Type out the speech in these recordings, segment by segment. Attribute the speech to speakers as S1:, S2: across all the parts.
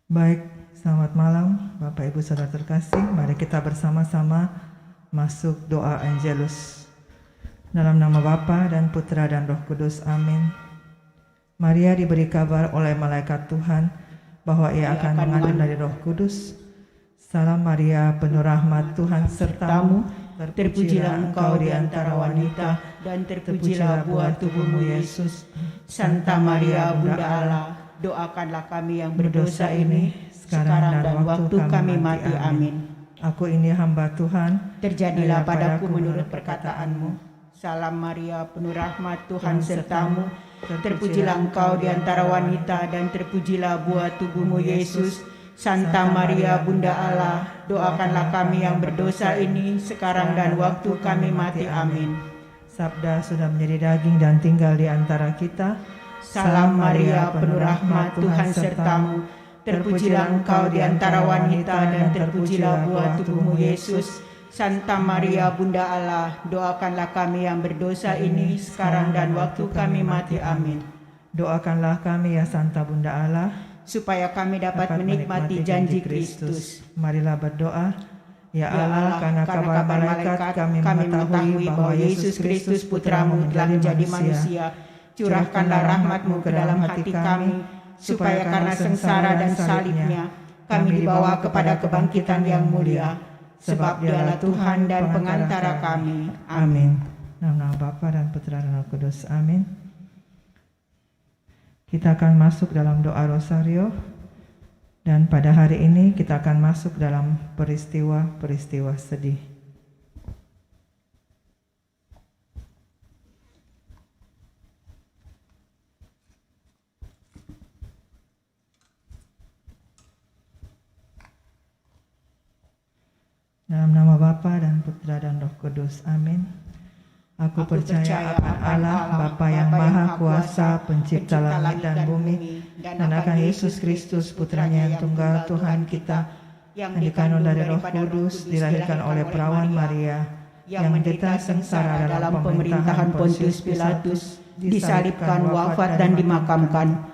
S1: Baik, selamat malam Bapak Ibu Saudara terkasih. Mari kita bersama-sama masuk doa Angelus. Dalam nama Bapa dan Putra dan Roh Kudus, amin. Maria diberi kabar oleh malaikat Tuhan bahwa ia akan mengandung dari Roh Kudus. Salam Maria, penuh rahmat, Tuhan sertamu.
S2: Terpujilah engkau di antara wanita, dan terpujilah buah tubuhmu Yesus. Santa Maria, Bunda Allah, doakanlah kami yang berdosa ini, sekarang dan waktu kami mati. Amin.
S1: Aku ini hamba Tuhan,
S2: terjadilah padaku menurut perkataanmu. Salam Maria, penuh rahmat, Tuhan sertamu. Terpujilah engkau di antara wanita, dan terpujilah buah tubuhmu Yesus. Santa Maria, Bunda Allah, doakanlah kami yang berdosa ini, sekarang dan waktu kami mati. Amin.
S1: Sabda sudah menjadi daging dan tinggal di antara kita.
S2: Salam Maria, penuh rahmat, Tuhan sertamu. Terpujilah engkau di antara wanita, dan terpujilah buah tubuhmu Yesus. Santa Maria, Bunda Allah, doakanlah kami yang berdosa ini, sekarang dan waktu kami mati. Amin.
S1: Doakanlah kami ya Santa Bunda Allah,
S2: supaya kami dapat menikmati janji Kristus.
S1: Marilah berdoa. Ya Allah, karena kabar malaikat kami mengetahui bahwa Yesus Kristus Putramu telah menjadi manusia. Curahkanlah rahmat-Mu ke dalam hati kami, supaya karena sengsara dan salibnya, kami dibawa kepada kebangkitan yang mulia. Sebab Dialah Tuhan dan pengantara kami. Amin. Dalam nama Bapa dan Putra dan Roh Kudus. Amin. Kita akan masuk dalam doa rosario. Dan pada hari ini kita akan masuk dalam peristiwa-peristiwa sedih. Dalam nama Bapa dan Putra dan Roh Kudus. Amin. Aku percaya akan Allah, Bapa yang Maha Kuasa, Pencipta langit dan bumi, dan akan Yesus Kristus, Putranya yang tunggal, Tuhan kita, yang dikandung dari Roh Kudus, dilahirkan oleh perawan Maria, yang menderita sengsara dalam pemerintahan Pontius Pilatus, disalibkan, wafat dan dimakamkan,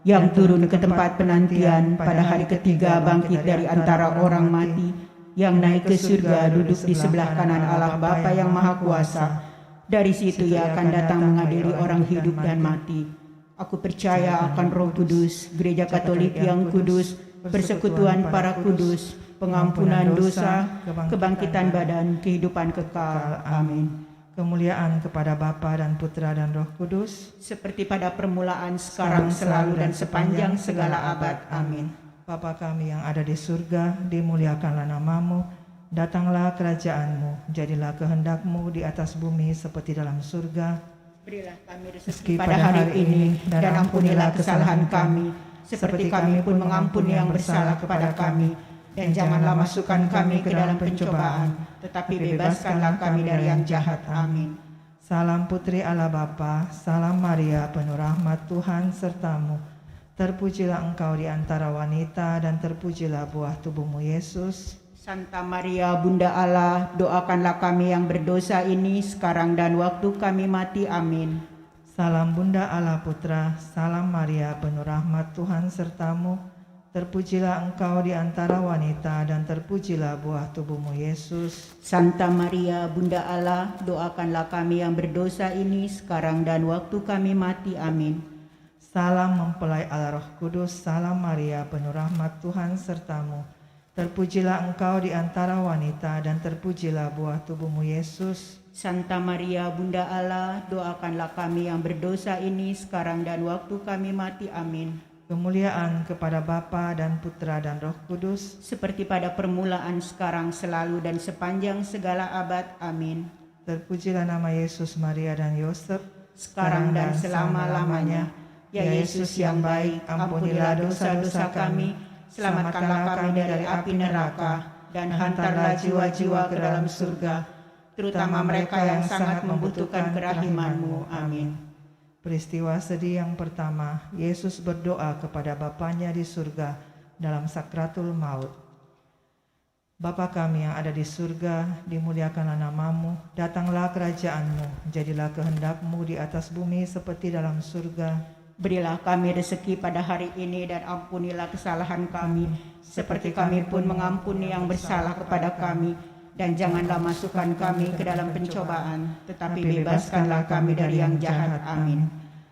S1: yang turun ke tempat penantian, pada hari ketiga bangkit dari antara orang mati, yang naik ke surga, duduk di sebelah kanan Allah Bapa yang Maha Kuasa. Dari situ Ia akan datang mengadili orang hidup dan mati. Aku percaya akan Roh Kudus, Gereja Katolik yang kudus, persekutuan para kudus, pengampunan dosa, kebangkitan badan, kehidupan kekal. Amin. Kemuliaan kepada Bapa dan Putra dan Roh Kudus,
S2: seperti pada permulaan, sekarang, selalu, dan sepanjang segala abad. Amin.
S1: Bapa kami yang ada di surga, dimuliakanlah nama-Mu. Datanglah kerajaan-Mu, jadilah kehendak-Mu di atas bumi seperti dalam surga.
S2: Berilah kami rezeki pada hari ini, dan ampunilah kesalahan kami, seperti kami pun mengampuni yang bersalah kepada kami. Dan janganlah masukkan kami ke dalam pencobaan, tetapi bebaskanlah kami dari yang jahat. Amin.
S1: Salam Putri Allah Bapa, salam Maria, penuh rahmat, Tuhan sertamu. Terpujilah engkau di antara wanita, dan terpujilah buah tubuhmu Yesus.
S2: Santa Maria, Bunda Allah, doakanlah kami yang berdosa ini, sekarang dan waktu kami mati. Amin.
S1: Salam Bunda Allah Putra, salam Maria, penuh rahmat, Tuhan sertamu. Terpujilah engkau di antara wanita, dan terpujilah buah tubuhmu Yesus.
S2: Santa Maria, Bunda Allah, doakanlah kami yang berdosa ini, sekarang dan waktu kami mati. Amin.
S1: Salam mempelai Allah Roh Kudus, salam Maria, penuh rahmat, Tuhan sertamu. Terpujilah engkau di antara wanita, dan terpujilah buah tubuhmu Yesus.
S2: Santa Maria, Bunda Allah, doakanlah kami yang berdosa ini, sekarang dan waktu kami mati. Amin.
S1: Kemuliaan kepada Bapa dan Putra dan Roh Kudus,
S2: seperti pada permulaan, sekarang, selalu, dan sepanjang segala abad. Amin.
S1: Terpujilah nama Yesus, Maria, dan Yosef,
S2: sekarang dan selama-lamanya. Ya Yesus yang baik, ampunilah dosa-dosa kami, selamatkanlah kami dari api neraka, dan hantarlah jiwa-jiwa ke dalam surga, terutama mereka yang sangat membutuhkan kerahiman-Mu. Amin.
S1: Peristiwa sedih yang pertama, Yesus berdoa kepada Bapanya di surga dalam sakratul maut. Bapa kami yang ada di surga, dimuliakanlah nama-Mu, datanglah kerajaan-Mu, jadilah kehendak-Mu di atas bumi seperti dalam surga.
S2: Berilah kami rezeki pada hari ini dan ampunilah kesalahan kami, seperti kami pun mengampuni yang bersalah kepada kami. Dan janganlah masukkan kami ke dalam pencobaan, tetapi bebaskanlah kami dari yang jahat. Amin.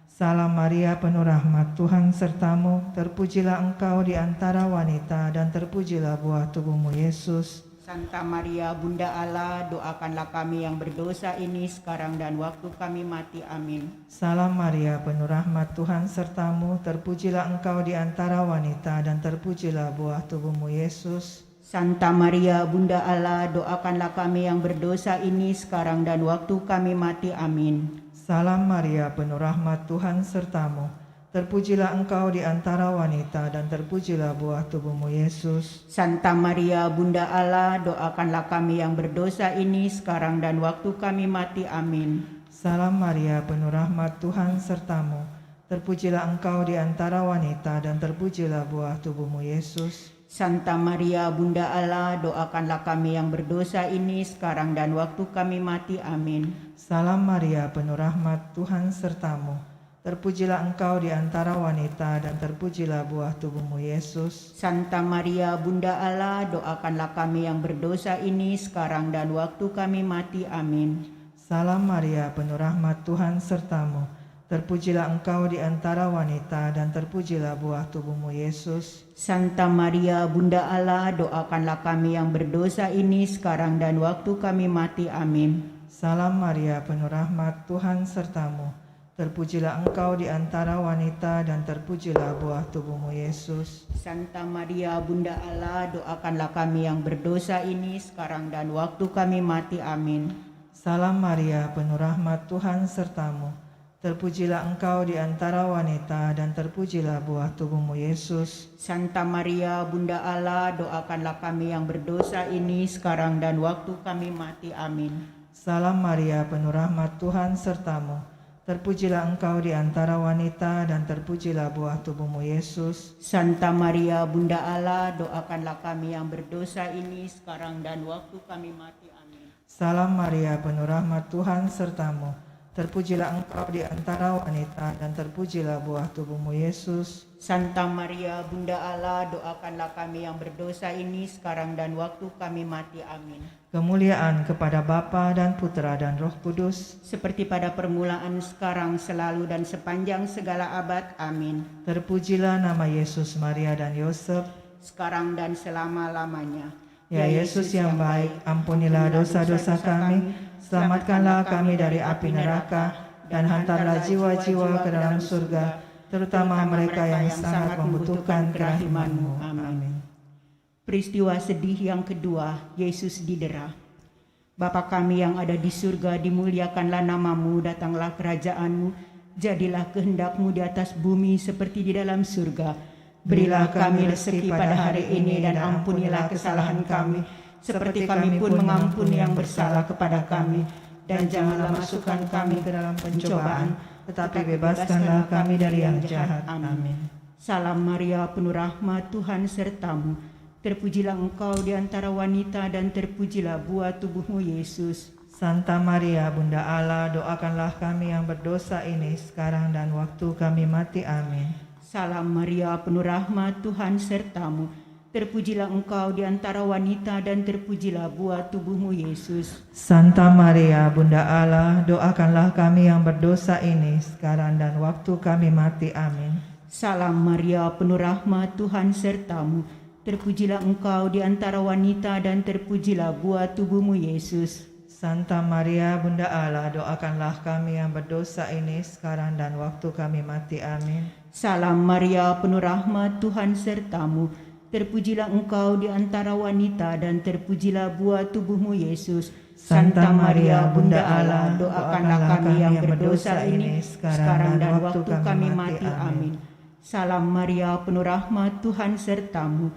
S1: Salam Maria, penuh rahmat, Tuhan sertamu. Terpujilah engkau di antara wanita, dan terpujilah buah tubuhmu, Yesus.
S2: Santa Maria, Bunda Allah, doakanlah kami yang berdosa ini sekarang dan waktu kami mati. Amin.
S1: Salam Maria, penuh rahmat, Tuhan sertamu. Terpujilah engkau di antara wanita, dan terpujilah buah tubuhmu, Yesus.
S2: Santa Maria, Bunda Allah, doakanlah kami yang berdosa ini sekarang dan waktu kami mati. Amin.
S1: Salam Maria, penuh rahmat, Tuhan sertamu. Terpujilah engkau di antara wanita, dan terpujilah buah tubuhmu, Yesus.
S2: Santa Maria, Bunda Allah, doakanlah kami yang berdosa ini sekarang dan waktu kami mati. Amin.
S1: Salam Maria, penuh rahmat, Tuhan sertamu. Terpujilah engkau di antara wanita, dan terpujilah buah tubuhmu, Yesus.
S2: Santa Maria, Bunda Allah, doakanlah kami yang berdosa ini sekarang dan waktu kami mati. Amin.
S1: Salam Maria, penuh rahmat, Tuhan sertamu. Terpujilah engkau di antara wanita, dan terpujilah buah tubuhmu, Yesus.
S2: Santa Maria, Bunda Allah, doakanlah kami yang berdosa ini sekarang dan waktu kami mati. Amin.
S1: Salam Maria, penuh rahmat, Tuhan sertamu. Terpujilah engkau di antara wanita, dan terpujilah buah tubuhmu, Yesus.
S2: Santa Maria, Bunda Allah, doakanlah kami yang berdosa ini sekarang dan waktu kami mati. Amin.
S1: Salam Maria, penuh rahmat, Tuhan sertamu. Terpujilah engkau di antara wanita, dan terpujilah buah tubuhmu, Yesus.
S2: Santa Maria, Bunda Allah, doakanlah kami yang berdosa ini sekarang dan waktu kami mati. Amin.
S1: Salam Maria, penuh rahmat, Tuhan sertamu. Terpujilah engkau di antara wanita, dan terpujilah buah tubuhmu, Yesus.
S2: Santa Maria, Bunda Allah, doakanlah kami yang berdosa ini sekarang dan waktu kami mati. Amin.
S1: Salam Maria, penuh rahmat, Tuhan sertamu. Terpujilah engkau di antara wanita, dan terpujilah buah tubuhmu, Yesus.
S2: Santa Maria, Bunda Allah, doakanlah kami yang berdosa ini sekarang dan waktu kami mati. Amin.
S1: Salam Maria, penuh rahmat, Tuhan sertamu. Terpujilah engkau di antara wanita, dan terpujilah buah tubuhmu, Yesus.
S2: Santa Maria, Bunda Allah, doakanlah kami yang berdosa ini sekarang dan waktu kami mati. Amin.
S1: Kemuliaan kepada Bapa dan Putra dan Roh Kudus,
S2: seperti pada permulaan, sekarang, selalu, dan sepanjang segala abad. Amin.
S1: Terpujilah nama Yesus, Maria, dan Yosef,
S2: sekarang dan selama-lamanya.
S1: Ya Yesus yang baik, ampunilah dosa-dosa kami, selamatkanlah kami dari api neraka, dan hantarlah jiwa-jiwa ke dalam surga, terutama mereka yang sangat membutuhkan kerahiman-Mu. Amin.
S2: Peristiwa sedih yang kedua, Yesus didera. Bapa kami yang ada di surga, dimuliakanlah nama-Mu, datanglah kerajaan-Mu, jadilah kehendak-Mu di atas bumi seperti di dalam surga. Berilah kami rezeki pada hari ini, dan ampunilah kesalahan kami, seperti kami pun mengampuni yang bersalah kepada kami. Dan janganlah masukkan kami ke dalam pencobaan,
S1: tetapi bebaskanlah kami dari yang jahat. Amin.
S2: Salam Maria, penuh rahmat, Tuhan sertamu. Terpujilah engkau di antara wanita, dan terpujilah buah tubuhmu, Yesus.
S1: Santa Maria, Bunda Allah, doakanlah kami yang berdosa ini sekarang dan waktu kami mati. Amin.
S2: Salam Maria, penuh rahmat, Tuhan sertamu. Terpujilah engkau di antara wanita, dan terpujilah buah tubuhmu, Yesus.
S1: Santa Maria, Bunda Allah, doakanlah kami yang berdosa ini sekarang dan waktu kami mati. Amin.
S2: Salam Maria, penuh rahmat, Tuhan sertamu. Terpujilah engkau di antara wanita, dan terpujilah buah tubuhmu, Yesus.
S1: Santa Maria, Bunda Allah, doakanlah kami yang berdosa ini sekarang dan waktu kami mati. Amin.
S2: Salam Maria, penuh rahmat, Tuhan sertamu. Terpujilah engkau di antara wanita, dan terpujilah buah tubuhmu, Yesus.
S1: Santa Maria, Bunda Allah, doakanlah kami yang berdosa ini sekarang dan waktu kami mati. Amin.
S2: Salam Maria, penuh rahmat, Tuhan sertamu.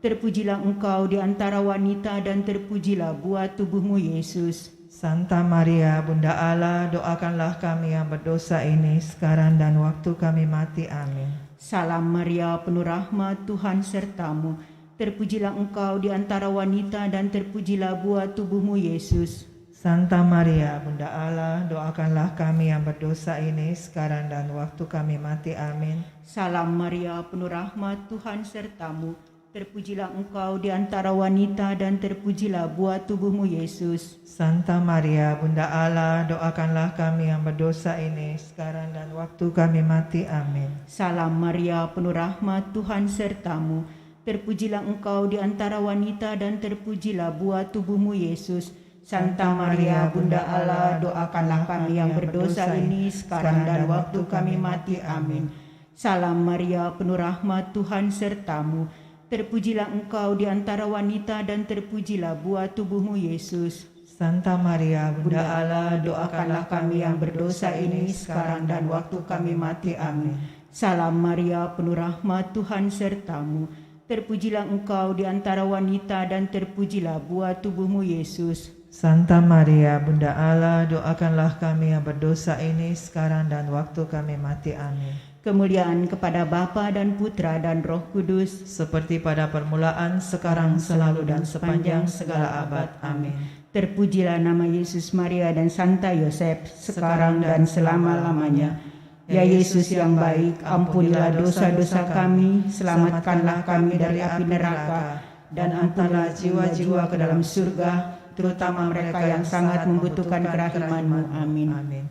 S2: Terpujilah engkau di antara wanita, dan terpujilah buah tubuhmu, Yesus.
S1: Santa Maria, Bunda Allah, doakanlah kami yang berdosa ini sekarang dan waktu kami mati. Amin.
S2: Salam Maria, penuh rahmat, Tuhan sertamu. Terpujilah engkau di antara wanita, dan terpujilah buah tubuhmu, Yesus.
S1: Santa Maria, Bunda Allah, doakanlah kami yang berdosa ini sekarang dan waktu kami mati. Amin.
S2: Salam Maria, penuh rahmat, Tuhan sertamu. Terpujilah engkau di antara wanita dan terpujilah buah tubuhmu Yesus.
S1: Santa Maria, Bunda Allah, doakanlah kami yang berdosa ini sekarang dan waktu kami mati. Amin.
S2: Salam Maria, penuh rahmat, Tuhan sertamu. Terpujilah engkau di antara wanita dan terpujilah buah tubuhmu Yesus. Santa Maria, Bunda Allah, doakanlah kami yang berdosa ini sekarang dan waktu kami mati. Amin. Salam Maria, penuh rahmat, Tuhan sertamu. Terpujilah engkau di antara wanita dan terpujilah buah tubuhmu Yesus.
S1: Santa Maria, Bunda Allah,
S2: doakanlah kami yang berdosa ini sekarang dan waktu kami mati. Amin. Salam Maria, penuh rahmat, Tuhan sertamu. Terpujilah engkau di antara wanita dan terpujilah buah tubuhmu Yesus.
S1: Santa Maria, Bunda Allah, doakanlah kami yang berdosa ini sekarang dan waktu kami mati. Amin.
S2: Kemuliaan kepada Bapa dan Putra dan Roh Kudus,
S1: seperti pada permulaan, sekarang, selalu, dan sepanjang segala abad. Amin.
S2: Terpujilah nama Yesus, Maria, dan Santa Yosef, sekarang dan selama-lamanya. Ya Yesus yang baik, ampunilah dosa-dosa kami, selamatkanlah kami dari api neraka, dan angkatlah jiwa-jiwa ke dalam surga, terutama mereka yang sangat membutuhkan kerahiman-Mu. Amin.
S1: Amin.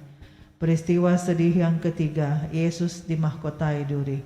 S1: Peristiwa sedih yang ketiga, Yesus dimahkotai duri.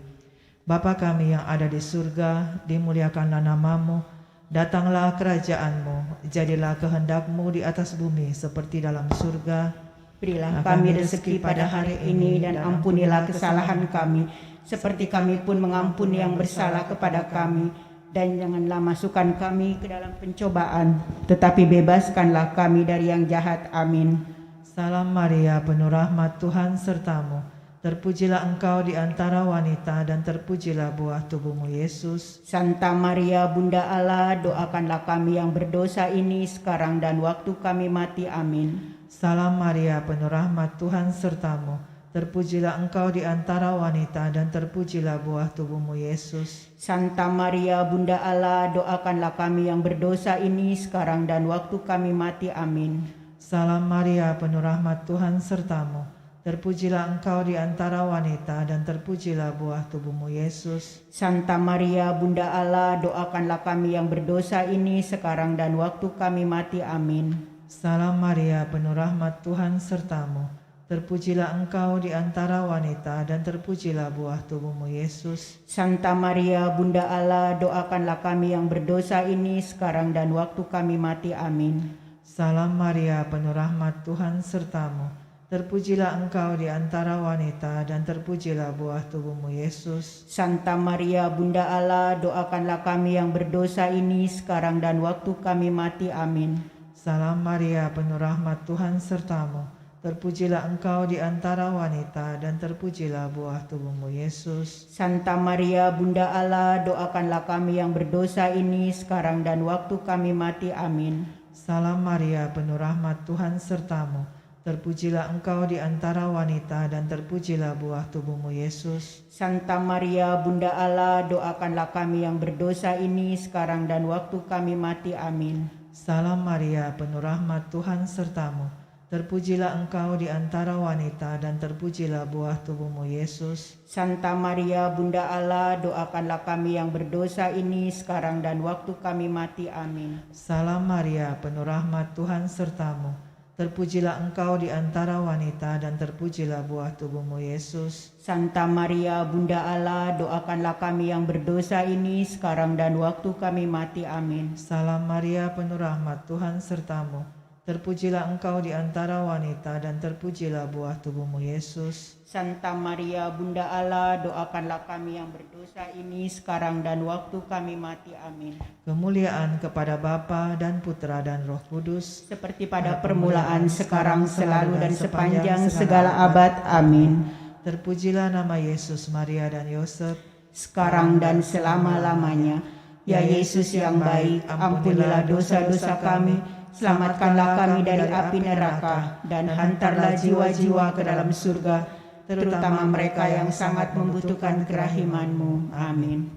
S1: Bapa kami yang ada di surga, dimuliakanlah nama-Mu, datanglah kerajaan-Mu, jadilah kehendak-Mu di atas bumi seperti dalam surga.
S2: Berilah kami rezeki pada hari ini dan ampunilah kesalahan kami, seperti kami pun mengampuni yang bersalah kepada kami. Dan janganlah masukkan kami ke dalam pencobaan, tetapi bebaskanlah kami dari yang jahat. Amin.
S1: Salam Maria, penuh rahmat, Tuhan sertamu. Terpujilah engkau di antara wanita dan terpujilah buah tubuhmu Yesus.
S2: Santa Maria, Bunda Allah, doakanlah kami yang berdosa ini sekarang dan waktu kami mati. Amin.
S1: Salam Maria, penuh rahmat, Tuhan sertamu. Terpujilah engkau di antara wanita dan terpujilah buah tubuhmu Yesus.
S2: Santa Maria, Bunda Allah, doakanlah kami yang berdosa ini sekarang dan waktu kami mati. Amin.
S1: Salam Maria, penuh rahmat, Tuhan sertamu. Terpujilah engkau di antara wanita dan terpujilah buah tubuhmu Yesus.
S2: Santa Maria, Bunda Allah, doakanlah kami yang berdosa ini sekarang dan waktu kami mati. Amin.
S1: Salam Maria, penuh rahmat, Tuhan sertamu. Terpujilah engkau di antara wanita dan terpujilah buah tubuhmu Yesus.
S2: Santa Maria, Bunda Allah, doakanlah kami yang berdosa ini sekarang dan waktu kami mati. Amin.
S1: Salam Maria, penuh rahmat, Tuhan sertamu. Terpujilah engkau di antara wanita dan terpujilah buah tubuhmu Yesus.
S2: Santa Maria, Bunda Allah, doakanlah kami yang berdosa ini sekarang dan waktu kami mati. Amin.
S1: Salam Maria, penuh rahmat, Tuhan sertamu. Terpujilah engkau di antara wanita dan terpujilah buah tubuhmu Yesus.
S2: Santa Maria, Bunda Allah, doakanlah kami yang berdosa ini sekarang dan waktu kami mati. Amin.
S1: Salam Maria, penuh rahmat, Tuhan sertamu. Terpujilah engkau di antara wanita dan terpujilah buah tubuhmu Yesus.
S2: Santa Maria, Bunda Allah, doakanlah kami yang berdosa ini sekarang dan waktu kami mati. Amin.
S1: Salam Maria, penuh rahmat, Tuhan sertamu. Terpujilah engkau di antara wanita dan terpujilah buah tubuhmu Yesus.
S2: Santa Maria, Bunda Allah, doakanlah kami yang berdosa ini sekarang dan waktu kami mati. Amin.
S1: Salam Maria, penuh rahmat, Tuhan sertamu. Terpujilah engkau di antara wanita dan terpujilah buah tubuhmu Yesus.
S2: Santa Maria, Bunda Allah, doakanlah kami yang berdosa ini sekarang dan waktu kami mati. Amin.
S1: Salam Maria, penuh rahmat, Tuhan sertamu. Terpujilah engkau di antara wanita dan terpujilah buah tubuhmu Yesus.
S2: Santa Maria, Bunda Allah, doakanlah kami yang berdosa ini sekarang dan waktu kami mati. Amin.
S1: Kemuliaan kepada Bapa dan Putra dan Roh Kudus,
S2: seperti pada permulaan, sekarang, selalu, dan sepanjang segala abad. Amin.
S1: Terpujilah nama Yesus, Maria, dan Yosef,
S2: sekarang dan selama-lamanya. Ya Yesus yang baik, ampunilah dosa-dosa kami, selamatkanlah kami dari api neraka, dan hantarlah jiwa-jiwa ke dalam surga, terutama mereka yang sangat membutuhkan kerahiman-Mu. Amin.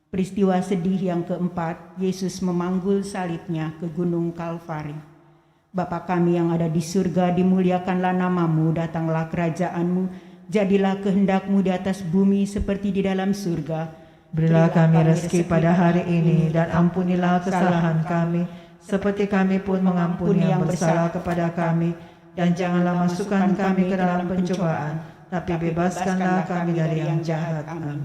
S2: Peristiwa sedih yang keempat, Yesus memanggul salibnya ke Gunung Kalvari. Bapa kami yang ada di surga, dimuliakanlah namamu, datanglah kerajaanmu, jadilah kehendak-mu di atas bumi seperti di dalam surga.
S1: Berilah kami rezeki pada hari ini, dan ampunilah kesalahan kami, seperti kami pun mengampuni yang bersalah kepada kami. Dan janganlah masukkan kami ke dalam pencobaan, tapi bebaskanlah kami dari yang jahat. Amin.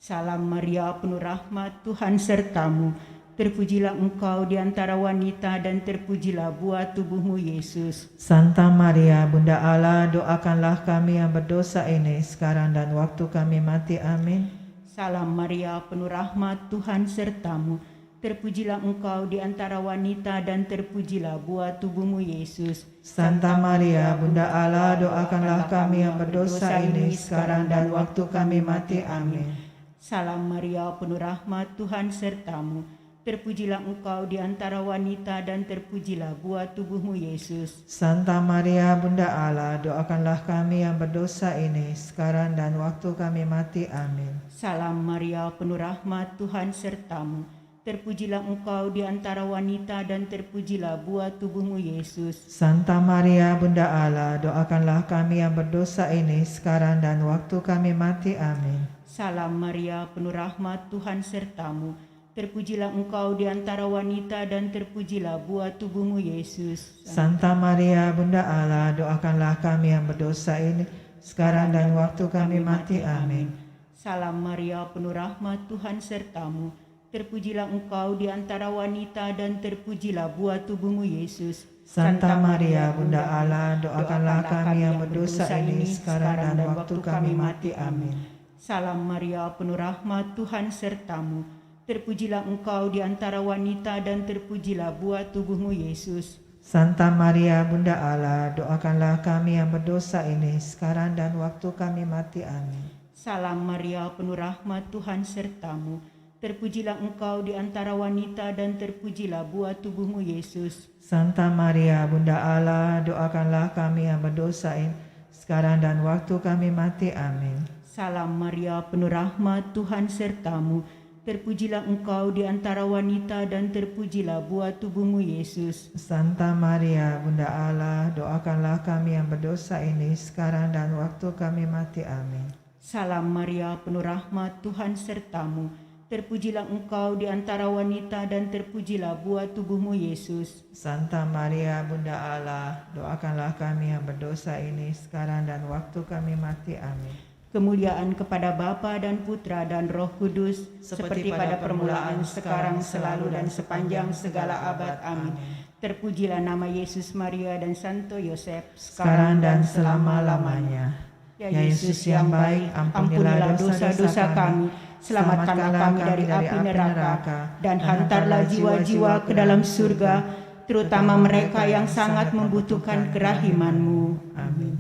S2: Salam Maria, penuh rahmat, Tuhan sertamu. Terpujilah engkau di antara wanita, dan terpujilah buah tubuhmu, Yesus.
S1: Santa Maria, Bunda Allah, doakanlah kami yang berdosa ini, sekarang dan waktu kami mati. Amin.
S2: Salam Maria, penuh rahmat, Tuhan sertamu. Terpujilah engkau di antara wanita, dan terpujilah buah tubuhmu, Yesus.
S1: Santa Maria, Bunda Allah, doakanlah kami yang berdosa ini, sekarang dan waktu kami mati. Amin.
S2: Salam Maria, penuh rahmat, Tuhan sertamu. Terpujilah engkau di antara wanita, dan terpujilah buah tubuhmu, Yesus.
S1: Santa Maria, Bunda Allah, doakanlah kami yang berdosa ini, sekarang dan waktu kami mati. Amin.
S2: Salam Maria, penuh rahmat, Tuhan sertamu. Terpujilah engkau di antara wanita, dan terpujilah buah tubuhmu, Yesus.
S1: Santa Maria, Bunda Allah, doakanlah kami yang berdosa ini, sekarang dan waktu kami mati. Amin.
S2: Salam Maria, penuh rahmat, Tuhan sertamu. Terpujilah engkau di antara wanita, dan terpujilah buah tubuhmu, Yesus.
S1: Santa Maria, Bunda Allah, doakanlah kami yang berdosa ini, sekarang dan waktu kami mati. Amin.
S2: Salam Maria, penuh rahmat, Tuhan sertamu. Terpujilah engkau di antara wanita, dan terpujilah buah tubuhmu, Yesus.
S1: Santa Maria, Bunda Allah, doakanlah kami yang berdosa ini, sekarang dan waktu kami mati. Amin.
S2: Salam Maria, penuh rahmat, Tuhan sertamu. Terpujilah engkau di antara wanita, dan terpujilah buah tubuhmu, Yesus.
S1: Santa Maria, Bunda Allah, doakanlah kami yang berdosa ini, sekarang dan waktu kami mati. Amin.
S2: Salam Maria, penuh rahmat, Tuhan sertamu. Terpujilah engkau di antara wanita, dan terpujilah buah tubuhmu, Yesus.
S1: Santa Maria, Bunda Allah, doakanlah kami yang berdosa ini, sekarang dan waktu kami mati. Amin.
S2: Salam Maria, penuh rahmat, Tuhan sertamu. Terpujilah engkau di antara wanita, dan terpujilah buah tubuhmu, Yesus.
S1: Santa Maria, Bunda Allah, doakanlah kami yang berdosa ini, sekarang dan waktu kami mati. Amin.
S2: Salam Maria, penuh rahmat, Tuhan sertamu. Terpujilah engkau di antara wanita, dan terpujilah buah tubuhmu, Yesus.
S1: Santa Maria, Bunda Allah, doakanlah kami yang berdosa ini, sekarang dan waktu kami mati. Amin.
S2: Kemuliaan kepada Bapa dan Putra dan Roh Kudus, seperti pada permulaan, sekarang, selalu, dan sepanjang segala abad. Amin. Terpujilah nama Yesus, Maria, dan Santo Yosef,
S1: sekarang dan selama-lamanya. Ya Yesus yang baik, ampunilah dosa-dosa kami, selamatkanlah kami dari api neraka, dan hantarlah jiwa-jiwa ke dalam surga, terutama mereka yang sangat membutuhkan kerahiman-Mu. Amin.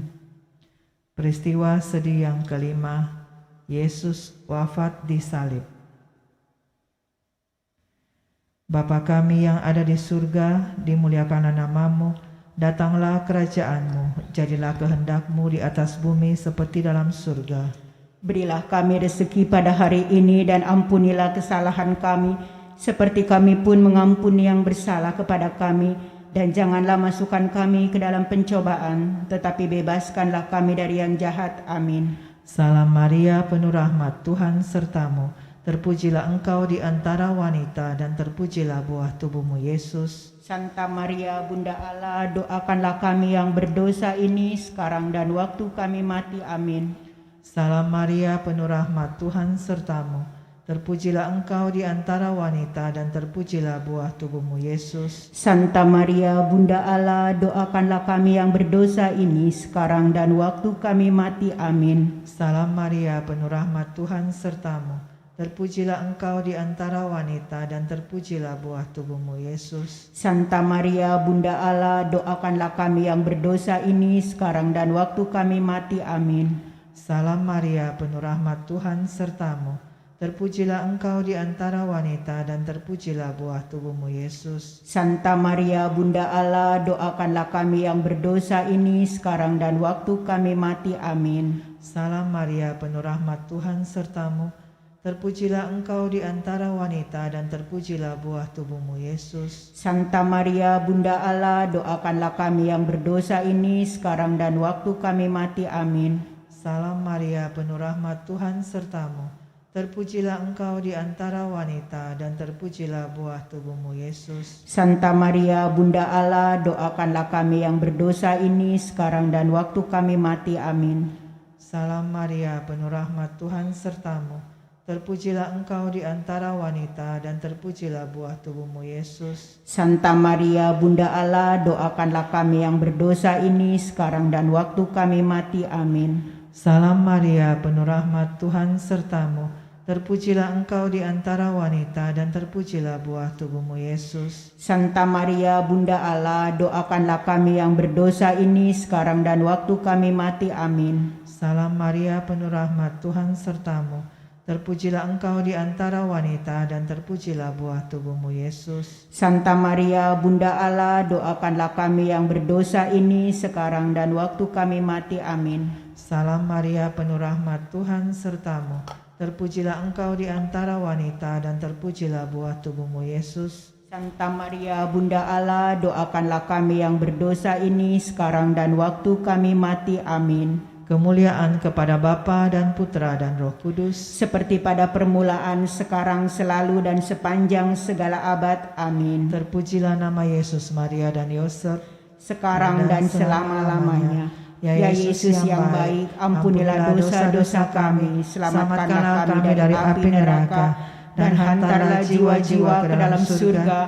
S1: Peristiwa sedih yang kelima, Yesus wafat di salib. Bapa kami yang ada di surga, dimuliakanlah namamu, datanglah kerajaan-Mu, jadilah kehendak-Mu di atas bumi seperti dalam surga.
S2: Berilah kami rezeki pada hari ini, dan ampunilah kesalahan kami, seperti kami pun mengampuni yang bersalah kepada kami. Dan janganlah masukkan kami ke dalam pencobaan, tetapi bebaskanlah kami dari yang jahat. Amin.
S1: Salam Maria, penuh rahmat, Tuhan sertamu. Terpujilah engkau di antara wanita, dan terpujilah buah tubuhmu, Yesus.
S2: Santa Maria, Bunda Allah, doakanlah kami yang berdosa ini, sekarang dan waktu kami mati. Amin.
S1: Salam Maria, penuh rahmat, Tuhan sertamu. Terpujilah engkau di antara wanita, dan terpujilah buah tubuhmu, Yesus.
S2: Santa Maria, Bunda Allah, doakanlah kami yang berdosa ini, sekarang dan waktu kami mati. Amin.
S1: Salam Maria, penuh rahmat, Tuhan sertamu. Terpujilah engkau di antara wanita, dan terpujilah buah tubuhmu, Yesus.
S2: Santa Maria, Bunda Allah, doakanlah kami yang berdosa ini, sekarang dan waktu kami mati. Amin.
S1: Salam Maria, penuh rahmat, Tuhan sertamu. Terpujilah engkau di antara wanita, dan terpujilah buah tubuhmu, Yesus.
S2: Santa Maria, Bunda Allah, doakanlah kami yang berdosa ini, sekarang dan waktu kami mati. Amin.
S1: Salam Maria, penuh rahmat, Tuhan sertamu. Terpujilah engkau di antara wanita dan terpujilah buah tubuhmu Yesus.
S2: Santa Maria Bunda Allah, doakanlah kami yang berdosa ini sekarang dan waktu kami mati. Amin.
S1: Salam Maria, penuh rahmat Tuhan sertamu. Terpujilah engkau di antara wanita dan terpujilah buah tubuhmu Yesus.
S2: Santa Maria Bunda Allah, doakanlah kami yang berdosa ini sekarang dan waktu kami mati. Amin.
S1: Salam Maria, penuh rahmat Tuhan sertamu. Terpujilah engkau di antara wanita dan terpujilah buah tubuhmu Yesus.
S2: Santa Maria Bunda Allah, doakanlah kami yang berdosa ini sekarang dan waktu kami mati. Amin.
S1: Salam Maria, penuh rahmat Tuhan sertamu. Terpujilah engkau di antara wanita dan terpujilah buah tubuhmu Yesus.
S2: Santa Maria Bunda Allah, doakanlah kami yang berdosa ini sekarang dan waktu kami mati. Amin.
S1: Salam Maria, penuh rahmat Tuhan sertamu. Terpujilah engkau di antara wanita dan terpujilah buah tubuhmu Yesus.
S2: Santa Maria Bunda Allah, doakanlah kami yang berdosa ini sekarang dan waktu kami mati. Amin.
S1: Salam Maria, penuh rahmat Tuhan sertamu. Terpujilah engkau di antara wanita dan terpujilah buah tubuhmu Yesus.
S2: Santa Maria Bunda Allah, doakanlah kami yang berdosa ini sekarang dan waktu kami mati. Amin.
S1: Kemuliaan kepada Bapa dan Putra dan Roh Kudus,
S2: seperti pada permulaan, sekarang, selalu, dan sepanjang segala abad. Amin.
S1: Terpujilah nama Yesus, Maria, dan Yosef,
S2: sekarang dan selama-lamanya. Ya Yesus yang baik, ampunilah dosa-dosa kami, selamatkanlah kami dari api neraka, dan hantarlah jiwa-jiwa ke dalam surga,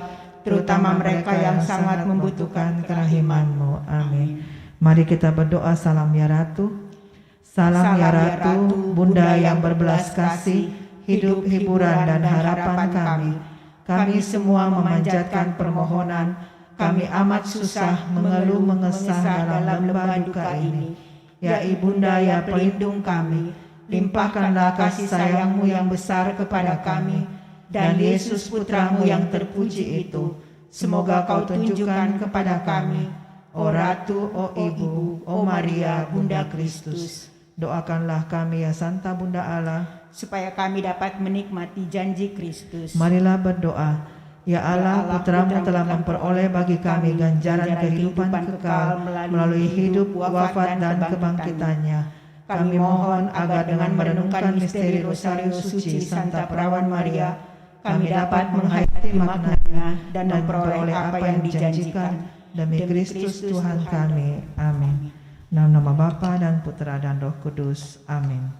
S2: terutama mereka yang sangat membutuhkan kerahiman-Mu.
S1: Amin. Mari kita berdoa. Salam ya Ratu. Salam ya Ratu, Bunda yang berbelas kasih, hidup, hiburan, dan harapan kami. Kami semua memanjatkan permohonan. Kami amat susah mengeluh mengesah dalam lembah duka ini. Ya Ibunda, ya pelindung kami, limpahkanlah kasih sayang-Mu yang besar kepada kami, dan Yesus Putra-Mu yang terpuji itu, semoga Kau tunjukkan kepada kami, O Ratu, O Ibu, O Maria, Bunda Kristus. Doakanlah kami ya Santa Bunda Allah,
S2: supaya kami dapat menikmati janji Kristus.
S1: Marilah berdoa. Ya Allah, Putra-Mu telah memperoleh bagi kami ganjaran kehidupan kekal melalui hidup, wafat, dan kebangkitannya. Kami mohon agar dengan merenungkan misteri Rosario Suci Santa Perawan Maria, kami dapat menghayati maknanya dan memperoleh apa yang dijanjikan. Demi Kristus Tuhan kami. Amin. Dalam nama Bapa dan Putra dan Roh Kudus. Amin.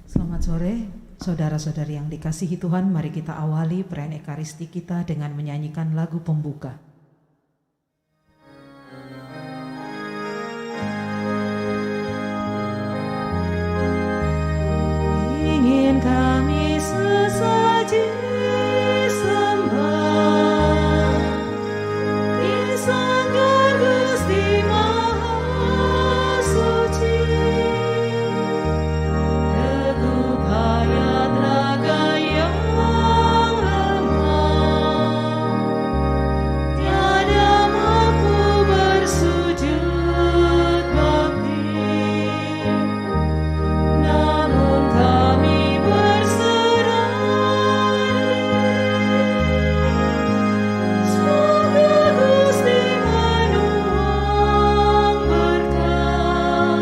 S3: Selamat sore, saudara-saudari yang dikasihi Tuhan. Mari kita awali perayaan Ekaristi kita dengan menyanyikan lagu pembuka. Ingin kami sesaji sembah di sanggar Gusti Maha Suci. Teguh hayat raga yang lemah, tiada mampu bersujud bakti. Namun kami berserah diri, semoga Gusti menuang berkat,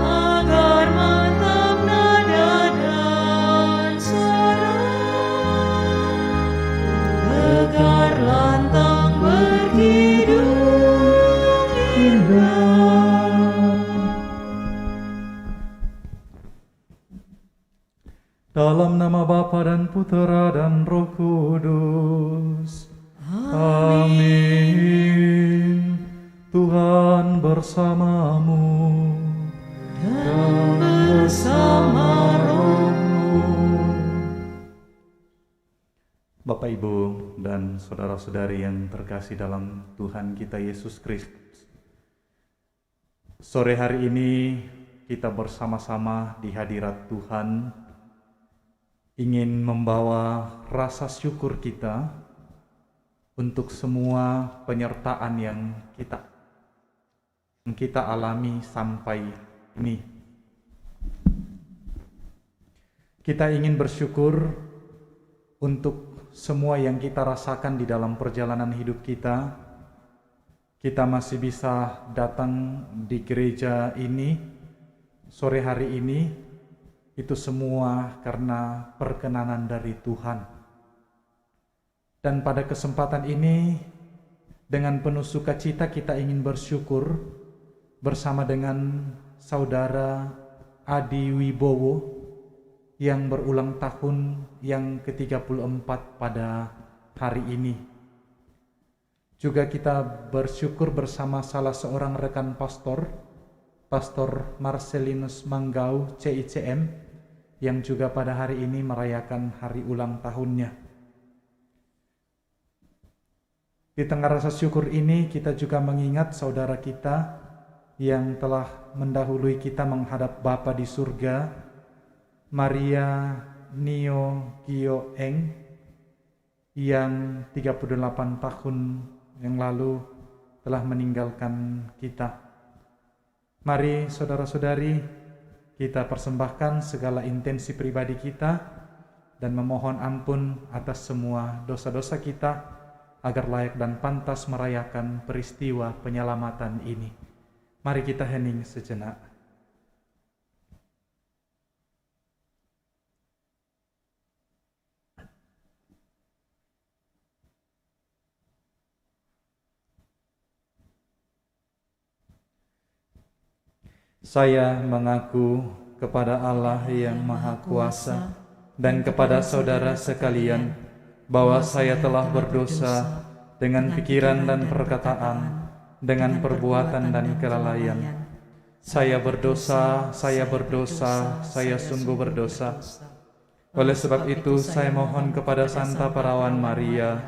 S3: agar mantap nada dan suara, tegar lantang berkidung indah.
S4: Dalam nama Bapa dan Putera dan Roh Kudus. Amin. Tuhan bersamamu dan bersama rohmu. Bapak, Ibu, dan saudara-saudari yang terkasih dalam Tuhan kita Yesus Kristus. Sore hari ini kita bersama-sama di hadirat Tuhan ingin membawa rasa syukur kita untuk semua penyertaan yang kita alami sampai ini. Kita ingin bersyukur untuk semua yang kita rasakan di dalam perjalanan hidup kita. Kita masih bisa datang di gereja ini sore hari ini. Itu semua karena perkenanan dari Tuhan. Dan pada kesempatan ini, dengan penuh sukacita kita ingin bersyukur bersama dengan Saudara Adi Wibowo yang berulang tahun yang ke-34 pada hari ini. Juga kita bersyukur bersama salah seorang rekan pastor, Pastor Marcelinus Manggau CICM, yang juga pada hari ini merayakan hari ulang tahunnya. Di tengah rasa syukur ini kita juga mengingat saudara kita yang telah mendahului kita menghadap Bapa di surga, Maria Nio Kio Eng, yang 38 tahun yang lalu telah meninggalkan kita. Mari saudara-saudari, kita persembahkan segala intensi pribadi kita dan memohon ampun atas semua dosa-dosa kita agar layak dan pantas merayakan peristiwa penyelamatan ini. Mari kita hening sejenak. Saya mengaku kepada Allah yang Maha Kuasa dan kepada saudara sekalian bahwa saya telah berdosa dengan pikiran dan perkataan, dengan perbuatan dan kelalaian. Saya berdosa, saya sungguh berdosa. Oleh sebab itu saya mohon kepada Santa Perawan Maria,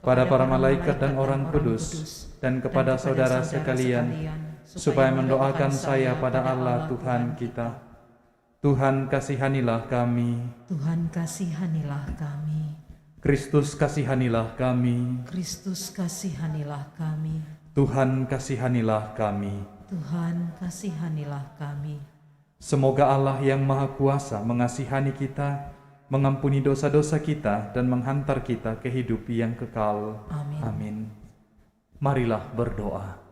S4: pada para malaikat dan orang kudus, dan kepada saudara sekalian, supaya mendoakan saya pada Allah Tuhan kita. Tuhan kasihanilah kami.
S3: Tuhan kasihanilah kami.
S4: Kristus kasihanilah kami.
S3: Kristus kasihanilah kami.
S4: Tuhan kasihanilah kami.
S3: Tuhan kasihanilah kami.
S4: Semoga Allah yang Maha Kuasa mengasihani kita, mengampuni dosa-dosa kita, dan menghantar kita ke hidup yang kekal.
S3: Amin.
S4: Amin. Marilah berdoa.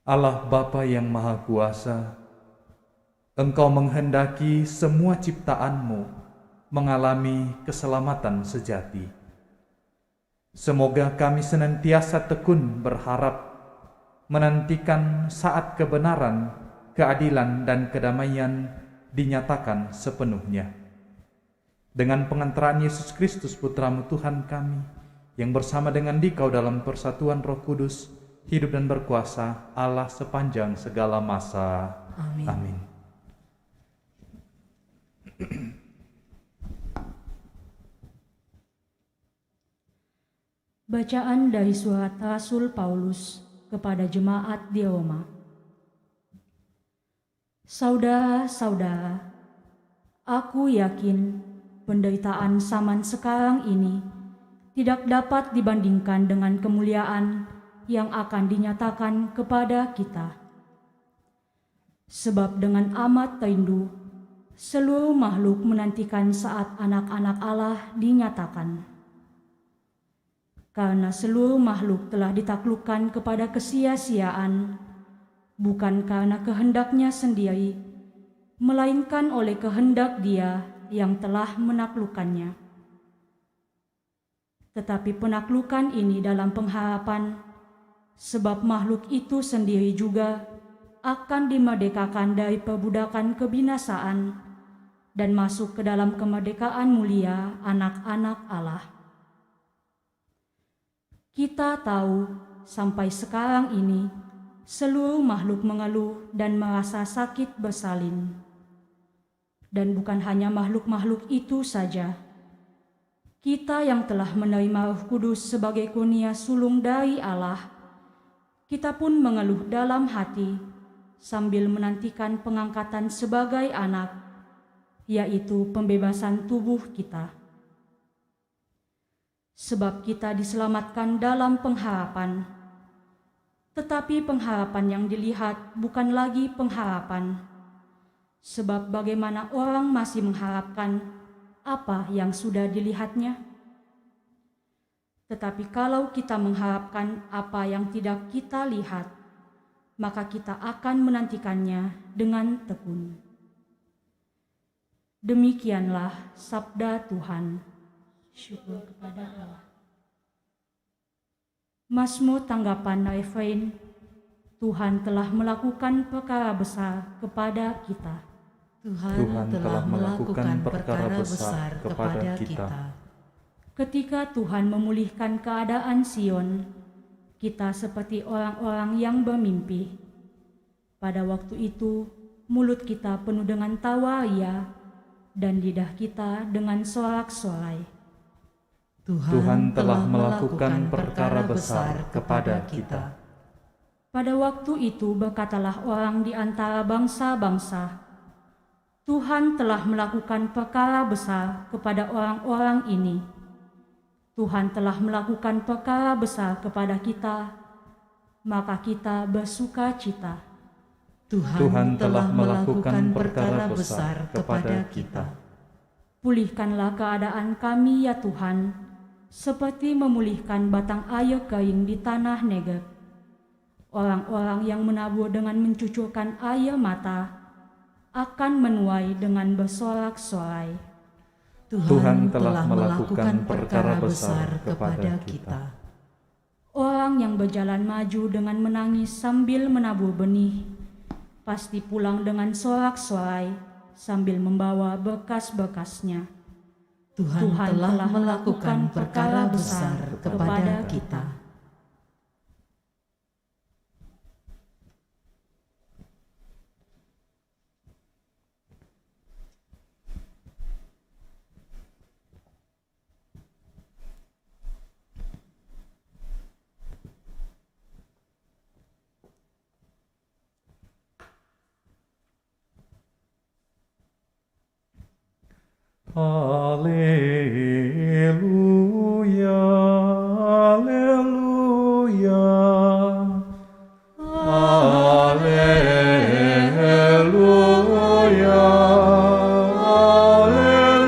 S4: Allah Bapa yang Maha Kuasa, Engkau menghendaki semua ciptaan-Mu mengalami keselamatan sejati. Semoga kami senantiasa tekun berharap menantikan saat kebenaran, keadilan, dan kedamaian dinyatakan sepenuhnya. Dengan pengantaran Yesus Kristus Putra-Mu Tuhan kami, yang bersama dengan Dikau dalam persatuan Roh Kudus, hidup dan berkuasa Allah sepanjang segala masa.
S3: Amin.
S4: Amin.
S5: Bacaan dari surat Rasul Paulus kepada jemaat di Roma. Saudara-saudara, aku yakin penderitaan zaman sekarang ini tidak dapat dibandingkan dengan kemuliaan yang akan dinyatakan kepada kita. Sebab dengan amat rindu, seluruh makhluk menantikan saat anak-anak Allah dinyatakan. Karena seluruh makhluk telah ditaklukkan kepada kesia-siaan, bukan karena kehendaknya sendiri, melainkan oleh kehendak Dia yang telah menaklukkannya. Tetapi penaklukan ini dalam pengharapan, sebab makhluk itu sendiri juga akan dimerdekakan dari perbudakan kebinasaan dan masuk ke dalam kemerdekaan mulia anak-anak Allah. Kita tahu sampai sekarang ini seluruh makhluk mengeluh dan merasa sakit bersalin. Dan bukan hanya makhluk-makhluk itu saja. Kita yang telah menerima Roh Kudus sebagai kurnia sulung dari Allah, kita pun mengeluh dalam hati sambil menantikan pengangkatan sebagai anak, yaitu pembebasan tubuh kita. Sebab kita diselamatkan dalam pengharapan, tetapi pengharapan yang dilihat bukan lagi pengharapan, sebab bagaimana orang masih mengharapkan apa yang sudah dilihatnya? Tetapi kalau kita mengharapkan apa yang tidak kita lihat, maka kita akan menantikannya dengan tekun. Demikianlah sabda Tuhan. Syukur kepada Allah. Mazmur tanggapan refrain, Tuhan telah melakukan perkara besar kepada kita.
S3: Tuhan telah melakukan perkara besar kepada kita.
S5: Ketika Tuhan memulihkan keadaan Sion, kita seperti orang-orang yang bermimpi. Pada waktu itu, mulut kita penuh dengan tawa ria dan lidah kita dengan sorak-sorai.
S4: Tuhan telah melakukan perkara besar kepada kita.
S5: Pada waktu itu berkatalah orang di antara bangsa-bangsa, Tuhan telah melakukan perkara besar kepada orang-orang ini. Tuhan telah melakukan perkara besar kepada kita, maka kita bersuka cita.
S3: Tuhan telah melakukan perkara besar kepada kita.
S5: Pulihkanlah keadaan kami ya Tuhan, seperti memulihkan batang air kering di tanah Negeb. Orang-orang yang menabur dengan mencucurkan air mata akan menuai dengan bersorak-sorai.
S4: Tuhan telah melakukan perkara besar kepada kita.
S5: Orang yang berjalan maju dengan menangis sambil menabur benih, pasti pulang dengan sorak-sorai sambil membawa berkas-berkasnya.
S3: Tuhan telah melakukan perkara besar kepada kita.
S4: Haleluya, haleluya, haleluya, haleluya.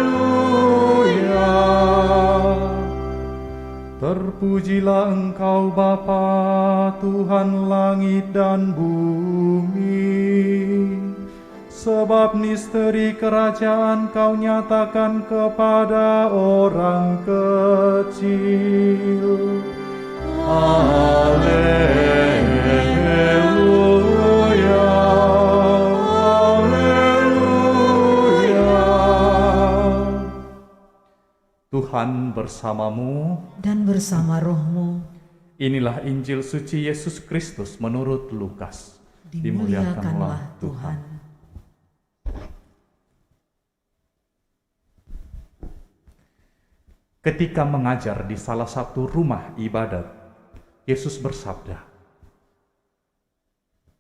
S4: Terpujilah Engkau Bapa, Tuhan langit dan bumi, sebab misteri kerajaan Kau nyatakan kepada orang kecil. Tuhan bersamamu.
S3: dan bersama rohmu.
S4: Inilah Injil suci Yesus Kristus menurut Lukas.
S3: Dimuliakanlah Tuhan.
S4: Ketika mengajar di salah satu rumah ibadat, Yesus bersabda,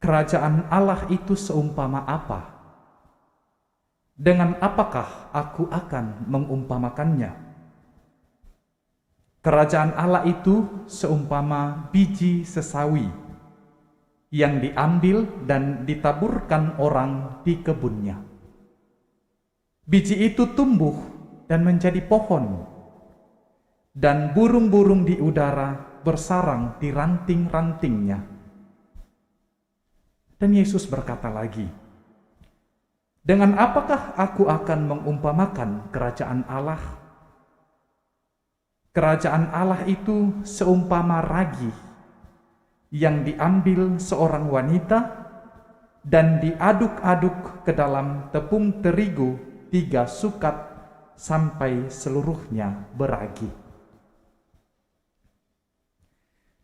S4: "Kerajaan Allah itu seumpama apa? Dengan apakah aku akan mengumpamakannya? Kerajaan Allah itu seumpama biji sesawi yang diambil dan ditaburkan orang di kebunnya. Biji itu tumbuh dan menjadi pohon, dan burung-burung di udara bersarang di ranting-rantingnya." Dan Yesus berkata lagi, "Dengan apakah aku akan mengumpamakan kerajaan Allah? Kerajaan Allah itu seumpama ragi yang diambil seorang wanita dan diaduk-aduk ke dalam tepung terigu 3 sukat sampai seluruhnya beragi."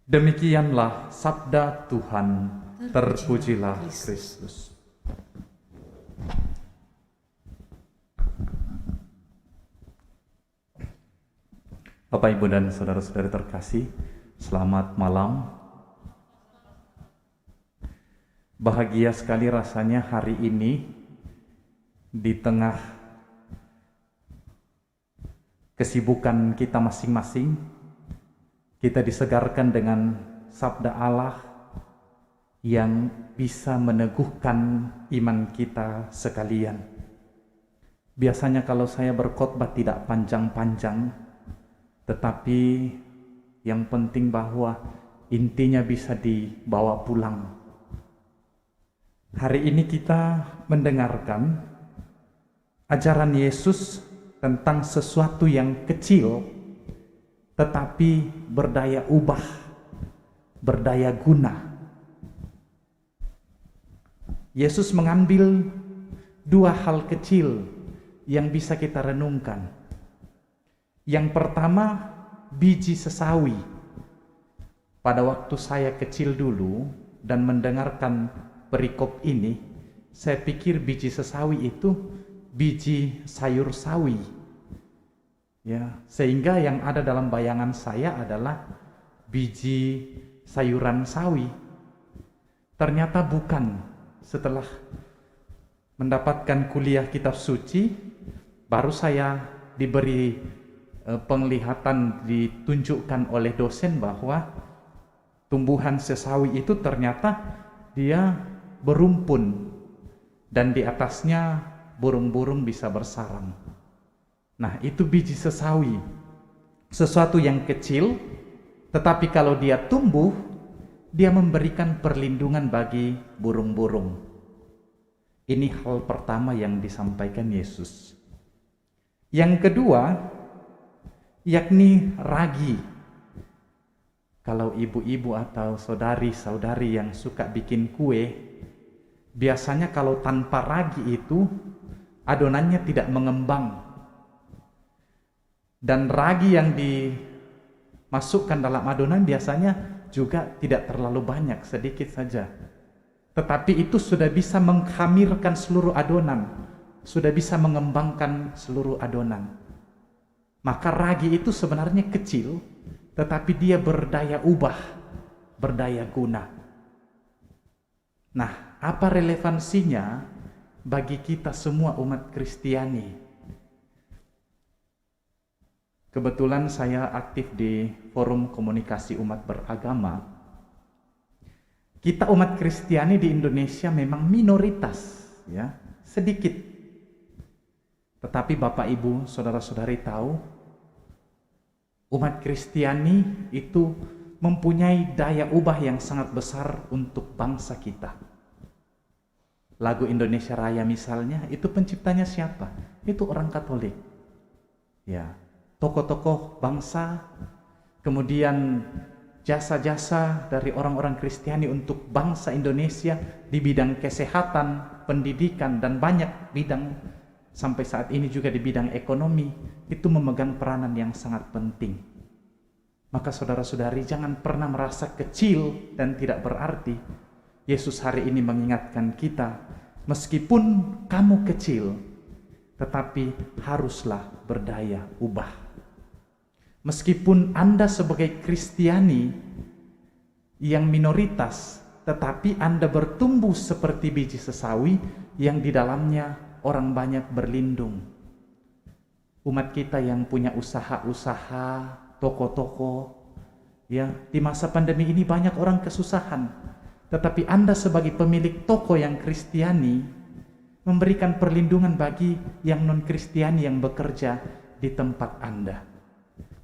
S4: Demikianlah sabda Tuhan. Terpujilah Kristus. Bapak, Ibu, dan saudara-saudari terkasih, selamat malam. Bahagia sekali rasanya hari ini di tengah kesibukan kita masing-masing, kita disegarkan dengan sabda Allah yang bisa meneguhkan iman kita sekalian. Biasanya kalau saya berkhotbah tidak panjang-panjang, tetapi yang penting bahwa intinya bisa dibawa pulang. Hari ini kita mendengarkan ajaran Yesus tentang sesuatu yang kecil tetapi berdaya ubah, berdaya guna. Yesus mengambil 2 hal kecil yang bisa kita renungkan. Yang pertama, biji sesawi. Pada waktu saya kecil dulu dan mendengarkan perikop ini, saya pikir biji sesawi itu biji sayur sawi. Ya, sehingga yang ada dalam bayangan saya adalah biji sayuran sawi. Ternyata bukan. Setelah mendapatkan kuliah kitab suci, baru saya diberi penglihatan, ditunjukkan oleh dosen bahwa tumbuhan sesawi itu ternyata dia berumpun dan di atasnya burung-burung bisa bersarang. Nah, itu biji sesawi, sesuatu yang kecil, tetapi kalau dia tumbuh, dia memberikan perlindungan bagi burung-burung. Ini hal pertama yang disampaikan Yesus. Yang kedua, yakni ragi. Kalau ibu-ibu atau saudari-saudari yang suka bikin kue, biasanya kalau tanpa ragi itu adonannya tidak mengembang. Dan ragi yang dimasukkan dalam adonan biasanya juga tidak terlalu banyak, sedikit saja. Tetapi itu sudah bisa menghamirkan seluruh adonan, sudah bisa mengembangkan seluruh adonan. Maka ragi itu sebenarnya kecil, tetapi dia berdaya ubah, berdaya guna. Nah, apa relevansinya bagi kita semua umat Kristiani? Kebetulan saya aktif di Forum Komunikasi Umat Beragama. Kita umat Kristiani di Indonesia memang minoritas, ya, sedikit. Tetapi Bapak, Ibu, saudara-saudari tahu, umat Kristiani itu mempunyai daya ubah yang sangat besar untuk bangsa kita. Lagu Indonesia Raya misalnya, itu penciptanya siapa? Itu orang Katolik. Ya, tokoh-tokoh bangsa, kemudian jasa-jasa dari orang-orang Kristiani untuk bangsa Indonesia di bidang kesehatan, pendidikan, dan banyak bidang sampai saat ini juga di bidang ekonomi, itu memegang peranan yang sangat penting. Maka saudara-saudari, jangan pernah merasa kecil dan tidak berarti. Yesus hari ini mengingatkan kita, meskipun kamu kecil, tetapi haruslah berdaya ubah. Meskipun Anda sebagai Kristiani yang minoritas, tetapi Anda bertumbuh seperti biji sesawi yang di dalamnya orang banyak berlindung. Umat kita yang punya usaha-usaha, toko-toko, ya, di masa pandemi ini banyak orang kesusahan. Tetapi Anda sebagai pemilik toko yang Kristiani memberikan perlindungan bagi yang non-Kristiani yang bekerja di tempat Anda.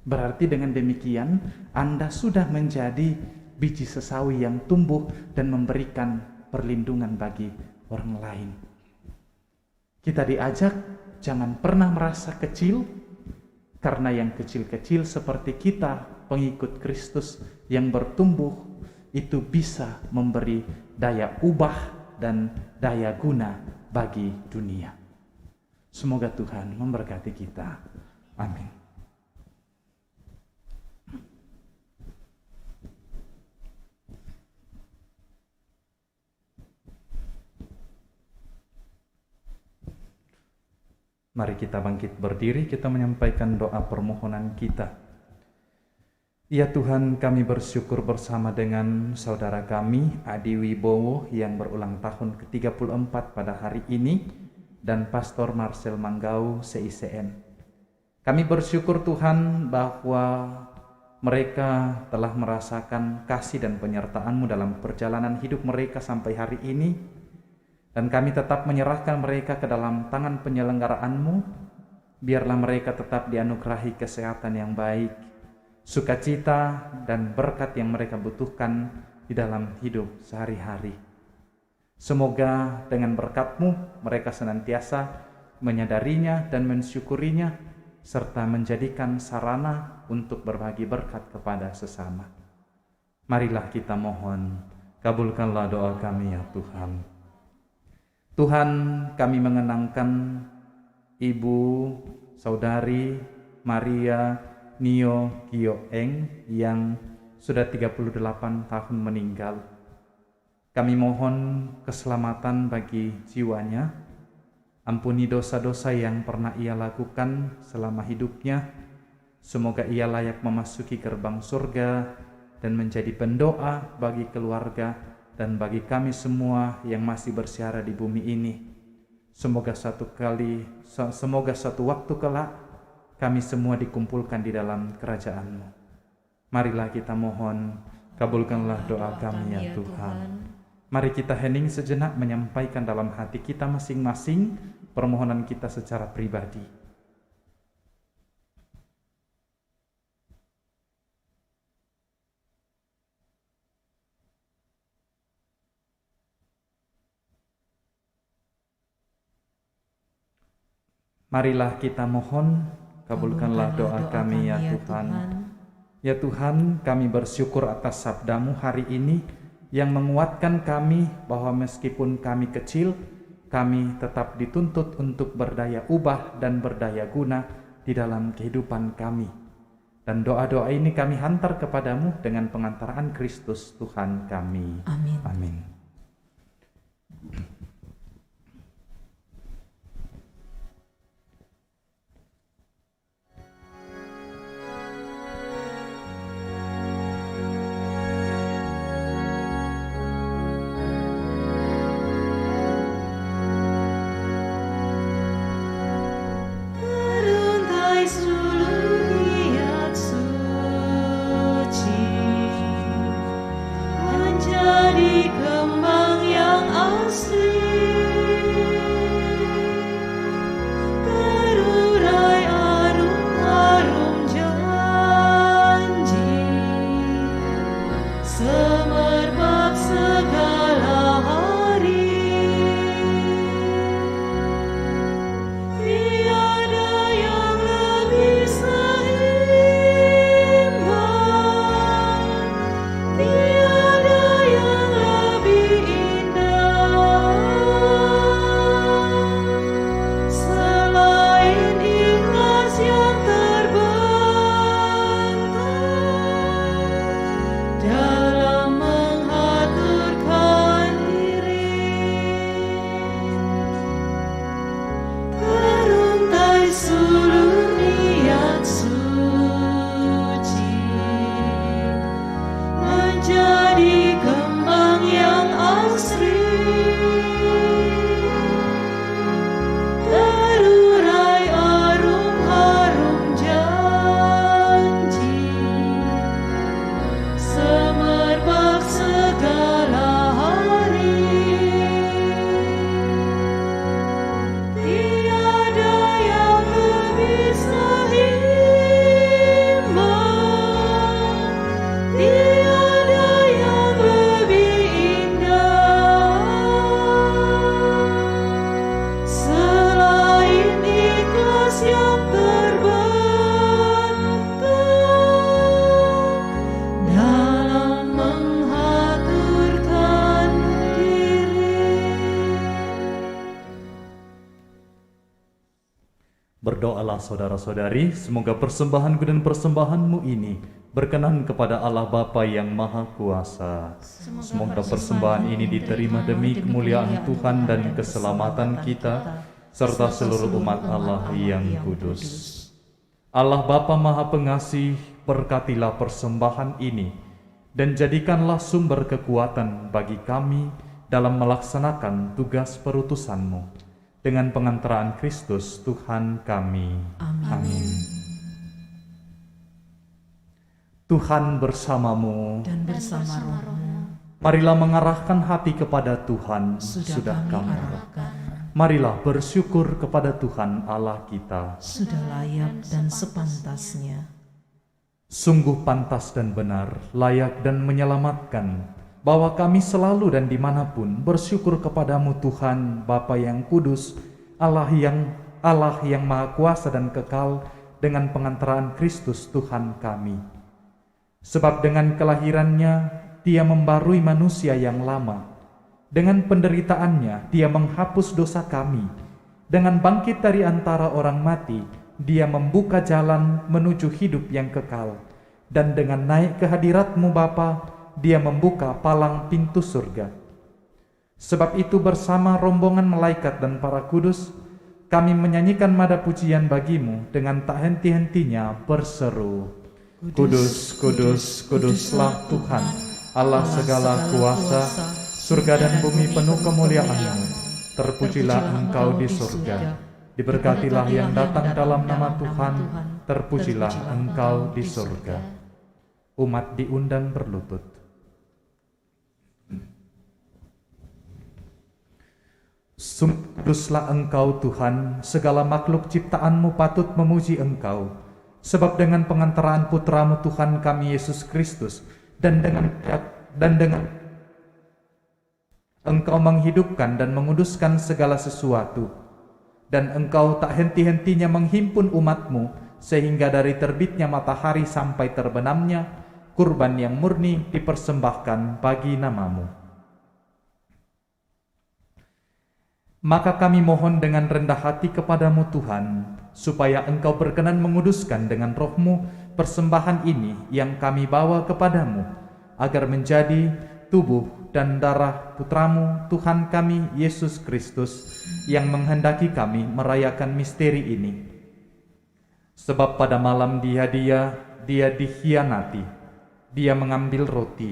S4: Berarti dengan demikian Anda sudah menjadi biji sesawi yang tumbuh dan memberikan perlindungan bagi orang lain. Kita diajak jangan pernah merasa kecil, karena yang kecil-kecil seperti kita, pengikut Kristus yang bertumbuh, itu bisa memberi daya ubah dan daya guna bagi dunia. Semoga Tuhan memberkati kita. Amin. Mari kita bangkit berdiri, kita menyampaikan doa permohonan kita. Ya Tuhan, kami bersyukur bersama dengan saudara kami, Adi Wibowo yang berulang tahun ke-34 pada hari ini, dan Pastor Marcel Manggau, CICN. Kami bersyukur Tuhan bahwa mereka telah merasakan kasih dan penyertaan-Mu dalam perjalanan hidup mereka sampai hari ini. Dan kami tetap menyerahkan mereka ke dalam tangan penyelenggaraanmu. Biarlah mereka tetap dianugerahi kesehatan yang baik, sukacita dan berkat yang mereka butuhkan di dalam hidup sehari-hari. Semoga dengan berkat-Mu mereka senantiasa menyadarinya dan mensyukurinya, serta menjadikan sarana untuk berbagi berkat kepada sesama. Marilah kita mohon, kabulkanlah doa kami ya Tuhan. Tuhan, kami mengenangkan Ibu Saudari Maria Nio Kio Eng yang sudah 38 tahun meninggal. Kami mohon keselamatan bagi jiwanya. Ampuni dosa-dosa yang pernah ia lakukan selama hidupnya. Semoga ia layak memasuki gerbang surga dan menjadi pendoa bagi keluarga dan bagi kami semua yang masih bersiara di bumi ini. Semoga satu waktu kelak kami semua dikumpulkan di dalam kerajaan-Mu. Marilah kita mohon, kabulkanlah doa kami ya Tuhan. Mari kita hening sejenak menyampaikan dalam hati kita masing-masing permohonan kita secara pribadi. Marilah kita mohon, kabulkanlah doa kami ya Tuhan. Ya Tuhan, kami bersyukur atas sabda-Mu hari ini yang menguatkan kami bahwa meskipun kami kecil, kami tetap dituntut untuk berdaya ubah dan berdaya guna di dalam kehidupan kami. Dan doa-doa ini kami hantar kepadamu dengan pengantaraan Kristus Tuhan kami.
S3: Amin.
S4: Amin.
S6: Tiada yang lebih indah.
S4: berdoa saudara-saudari, semoga persembahanku dan persembahanmu ini berkenan kepada Allah Bapa yang Maha Kuasa. Semoga persembahan ini diterima demi kemuliaan Tuhan dan keselamatan kita, serta seluruh umat Allah yang kudus. Allah Bapa Maha Pengasih, berkatilah persembahan ini, dan jadikanlah sumber kekuatan bagi kami dalam melaksanakan tugas perutusan-Mu. Dengan pengantaraan Kristus Tuhan kami. Amin. Tuhan bersamamu
S3: Dan bersama rohmu,
S4: marilah mengarahkan hati kepada Tuhan.
S3: sudah kami arahkan,
S4: Marilah bersyukur kepada Tuhan Allah kita.
S3: sudah layak dan sepantasnya.
S4: Sungguh pantas dan benar, layak dan menyelamatkan, bahwa kami selalu dan dimanapun bersyukur kepadamu Tuhan, Bapa yang kudus, Allah yang Maha Kuasa dan kekal, dengan pengantaraan Kristus Tuhan kami. Sebab dengan kelahirannya, Dia membarui manusia yang lama. Dengan penderitaannya, Dia menghapus dosa kami. Dengan bangkit dari antara orang mati, Dia membuka jalan menuju hidup yang kekal. Dan dengan naik ke hadirat-Mu Bapa, Dia membuka palang pintu surga. Sebab itu bersama rombongan malaikat dan para kudus, kami menyanyikan nada pujian bagi-Mu dengan tak henti-hentinya berseru, Kudus, kudus, kuduslah Tuhan, Allah segala kuasa, surga dan bumi penuh kemuliaan-Mu. Terpujilah Engkau di surga, diberkatilah yang datang dalam nama Tuhan, terpujilah Engkau di surga. Umat diundang berlutut. Kuduslah Engkau Tuhan, segala makhluk ciptaan-Mu patut memuji Engkau. Sebab dengan pengantaraan Putra-Mu Tuhan kami Yesus Kristus, dan dengan Engkau menghidupkan dan menguduskan segala sesuatu, dan Engkau tak henti-hentinya menghimpun umat-Mu, sehingga dari terbitnya matahari sampai terbenamnya, kurban yang murni dipersembahkan bagi nama-Mu. Maka kami mohon dengan rendah hati kepadamu Tuhan, supaya Engkau berkenan menguduskan dengan roh-Mu persembahan ini yang kami bawa kepadamu, agar menjadi tubuh dan darah Putra-Mu Tuhan kami Yesus Kristus, yang menghendaki kami merayakan misteri ini. Sebab pada malam dia dikhianati, Dia mengambil roti,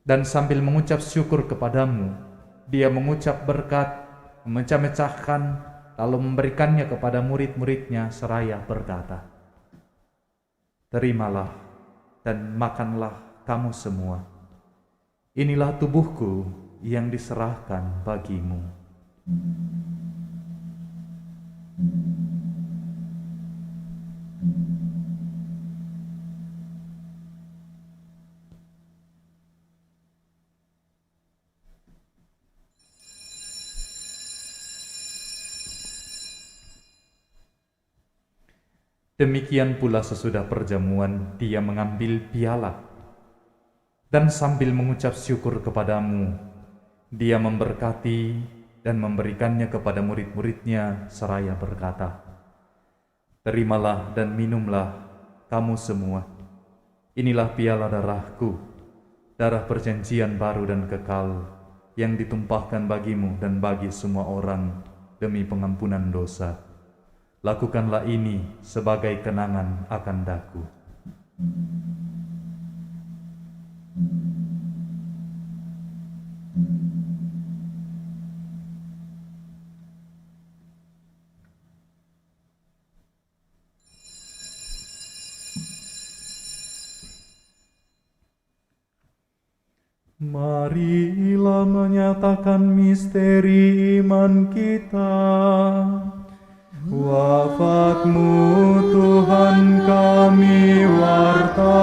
S4: dan sambil mengucap syukur kepadamu, Dia mengucap berkat, memecah-mecahkan, lalu memberikannya kepada murid-muridnya seraya berkata, Terimalah dan makanlah kamu semua. Inilah tubuhku yang diserahkan bagimu. Demikian pula sesudah perjamuan, Dia mengambil piala, dan sambil mengucap syukur kepadamu, Dia memberkati dan memberikannya kepada murid-muridnya seraya berkata, Terimalah dan minumlah kamu semua. Inilah piala darahku, darah perjanjian baru dan kekal, yang ditumpahkan bagimu dan bagi semua orang demi pengampunan dosa. Lakukanlah ini sebagai kenangan akan daku. Marilah menyatakan misteri iman kita. Wafat-Mu Tuhan kami wartakan,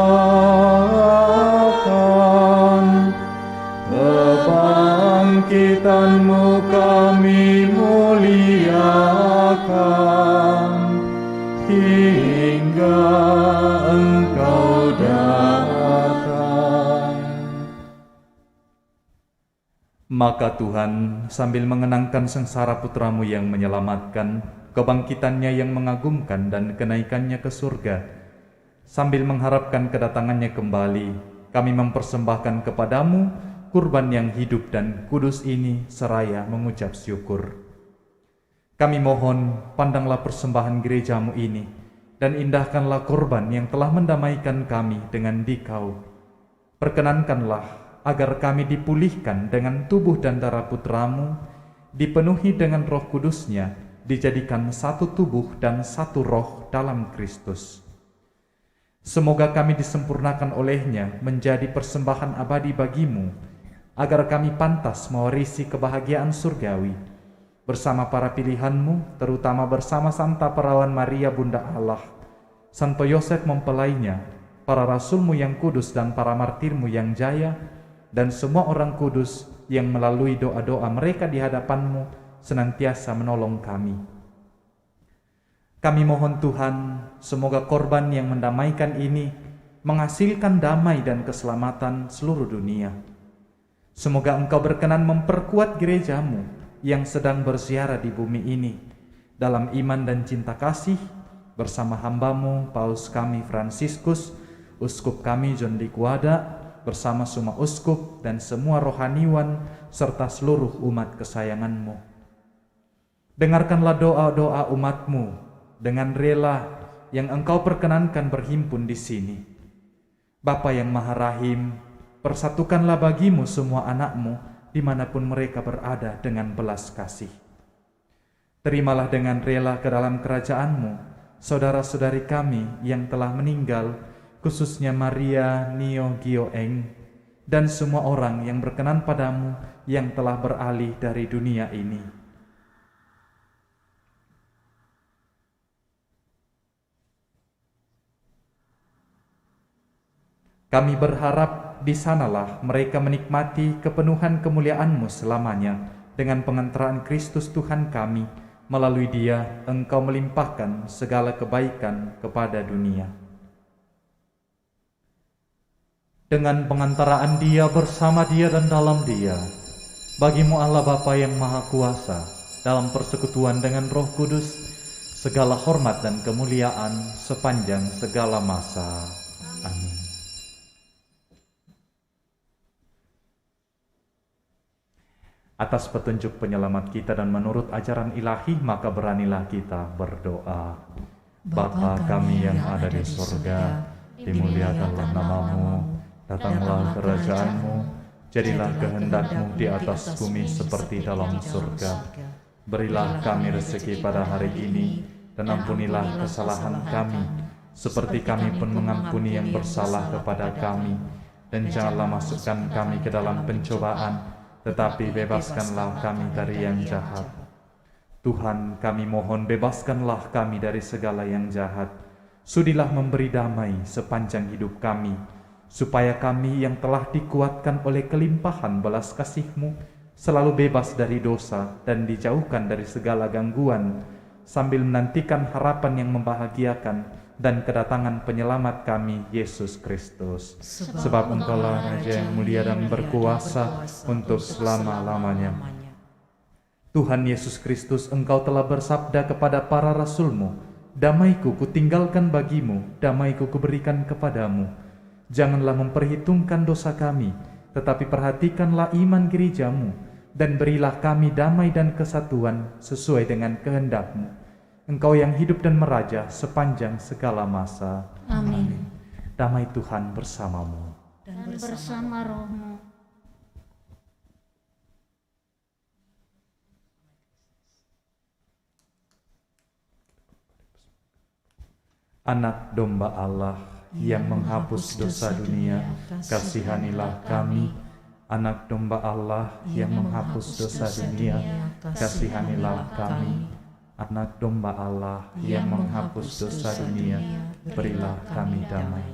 S4: kebangkitan-Mu kami muliakan, hingga Engkau datang. Maka Tuhan, sambil mengenangkan sengsara Putra-Mu yang menyelamatkan, kebangkitannya yang mengagumkan dan kenaikannya ke surga. Sambil mengharapkan kedatangannya kembali, kami mempersembahkan kepadamu kurban yang hidup dan kudus ini seraya mengucap syukur. Kami mohon, pandanglah persembahan gerejamu ini, dan indahkanlah korban yang telah mendamaikan kami dengan Dikau. Perkenankanlah agar kami dipulihkan dengan tubuh dan darah putramu, dipenuhi dengan Roh Kudusnya, dijadikan satu tubuh dan satu roh dalam Kristus. Semoga kami disempurnakan olehnya menjadi persembahan abadi bagimu, agar kami pantas mewarisi kebahagiaan surgawi, bersama para pilihanmu, terutama bersama Santa Perawan Maria Bunda Allah, Santo Yosef mempelainya, para rasulmu yang kudus dan para martirmu yang jaya, dan semua orang kudus yang melalui doa-doa mereka di hadapanmu senantiasa menolong kami. Kami mohon Tuhan, semoga korban yang mendamaikan ini menghasilkan damai dan keselamatan seluruh dunia. Semoga Engkau berkenan memperkuat gerejamu yang sedang berziarah di bumi ini dalam iman dan cinta kasih, bersama hambamu Paus kami Fransiskus, Uskup kami John Likwada, bersama semua uskup dan semua rohaniwan serta seluruh umat kesayanganmu. Dengarkanlah doa-doa umatmu dengan rela yang Engkau perkenankan berhimpun di sini. Bapa yang Maha Rahim, persatukanlah bagimu semua anakmu dimanapun mereka berada dengan belas kasih. Terimalah dengan rela ke dalam kerajaanmu saudara-saudari kami yang telah meninggal, khususnya Maria Nio Gioeng, dan semua orang yang berkenan padamu yang telah beralih dari dunia ini. Kami berharap di sanalah mereka menikmati kepenuhan kemuliaan-Mu selamanya dengan pengantaraan Kristus Tuhan kami. Melalui Dia, Engkau melimpahkan segala kebaikan kepada dunia. Dengan pengantaraan Dia, bersama Dia dan dalam Dia, bagimu Allah Bapa yang Maha Kuasa, dalam persekutuan dengan Roh Kudus, segala hormat dan kemuliaan sepanjang segala masa. Amin. Atas petunjuk penyelamat kita dan menurut ajaran ilahi, maka beranilah kita berdoa. Bapa kami yang ada di surga, dimuliakanlah namamu, datanglah kerajaan-Mu, jadilah kehendak-Mu di atas bumi seperti dalam surga. Berilah kami rezeki pada hari ini, dan ampunilah kesalahan kami, seperti kami pun mengampuni yang bersalah kepada kami. Dan janganlah masukkan kami ke dalam pencobaan, tetapi bebaskanlah kami dari yang jahat. Tuhan, kami mohon bebaskanlah kami dari segala yang jahat. Sudilah memberi damai sepanjang hidup kami, supaya kami yang telah dikuatkan oleh kelimpahan belas kasih-Mu selalu bebas dari dosa dan dijauhkan dari segala gangguan, sambil menantikan harapan yang membahagiakan dan kedatangan penyelamat kami, Yesus Kristus. Sebab Engkaulah Raja yang mulia dan berkuasa untuk selama-lamanya. Tuhan Yesus Kristus, Engkau telah bersabda kepada para rasul-Mu, damai-Ku kutinggalkan bagimu, damai-Ku kuberikan kepadamu. Janganlah memperhitungkan dosa kami, tetapi perhatikanlah iman gereja-Mu, dan berilah kami damai dan kesatuan sesuai dengan kehendak-Mu. Engkau yang hidup dan meraja sepanjang segala masa.
S6: Amin.
S4: Damai Tuhan bersamamu.
S6: Dan bersama rohmu.
S4: Anak domba Allah yang menghapus dosa dunia, kasihanilah kami. Anak domba Allah yang menghapus dosa dunia, kasihanilah kami. Anak domba Allah yang menghapus dosa dunia, berilah kami damai.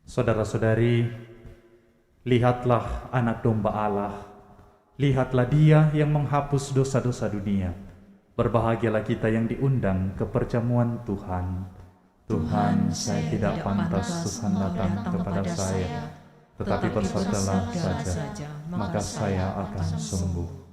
S4: Saudara-saudari, Lihatlah anak domba Allah, lihatlah Dia yang menghapus dosa-dosa dunia. Berbahagialah kita yang diundang ke perjamuan Tuhan. Tuhan, saya tidak pantas Tuhan datang kepada saya, tetapi bersabdalah saja, maka saya akan sembuh.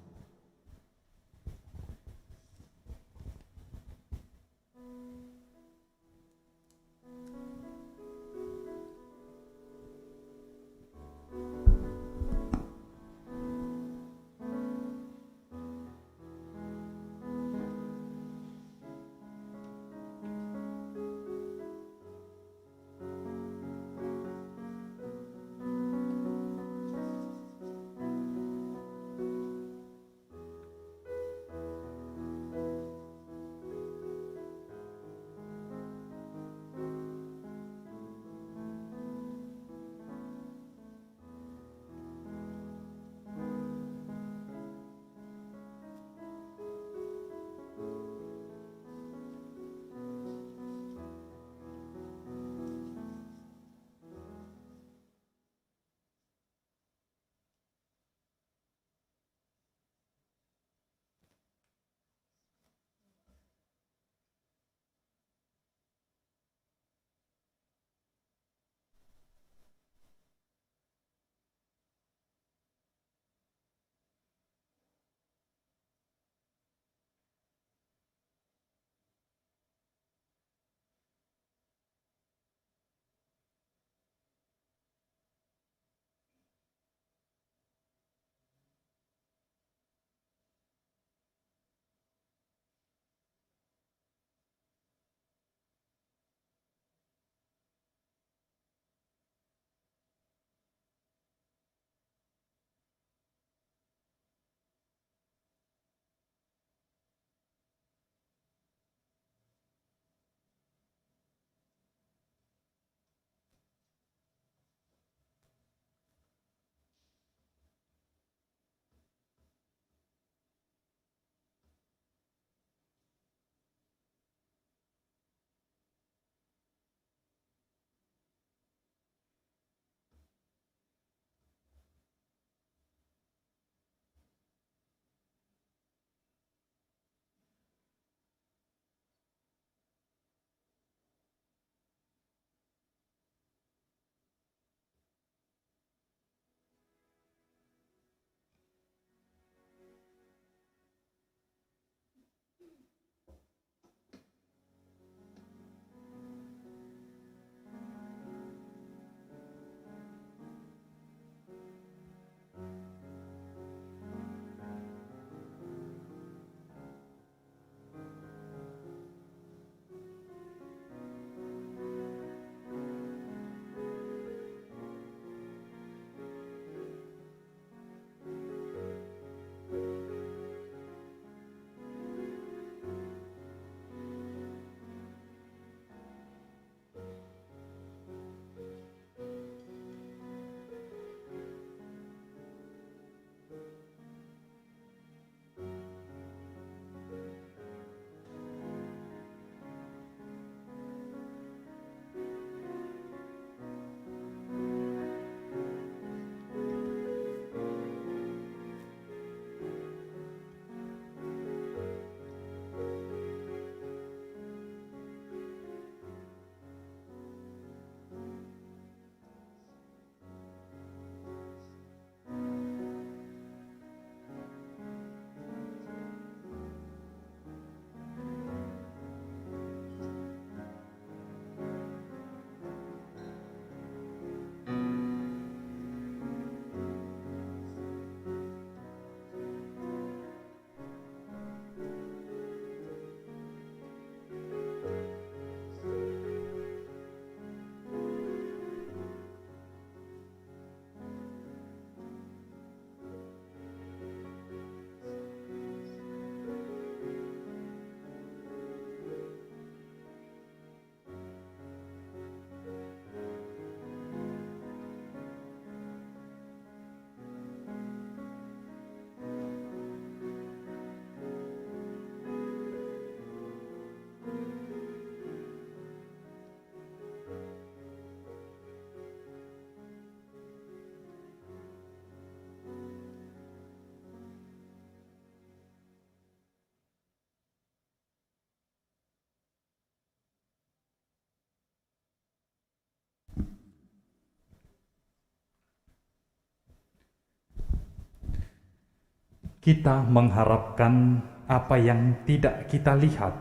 S4: Kita mengharapkan apa yang tidak kita lihat,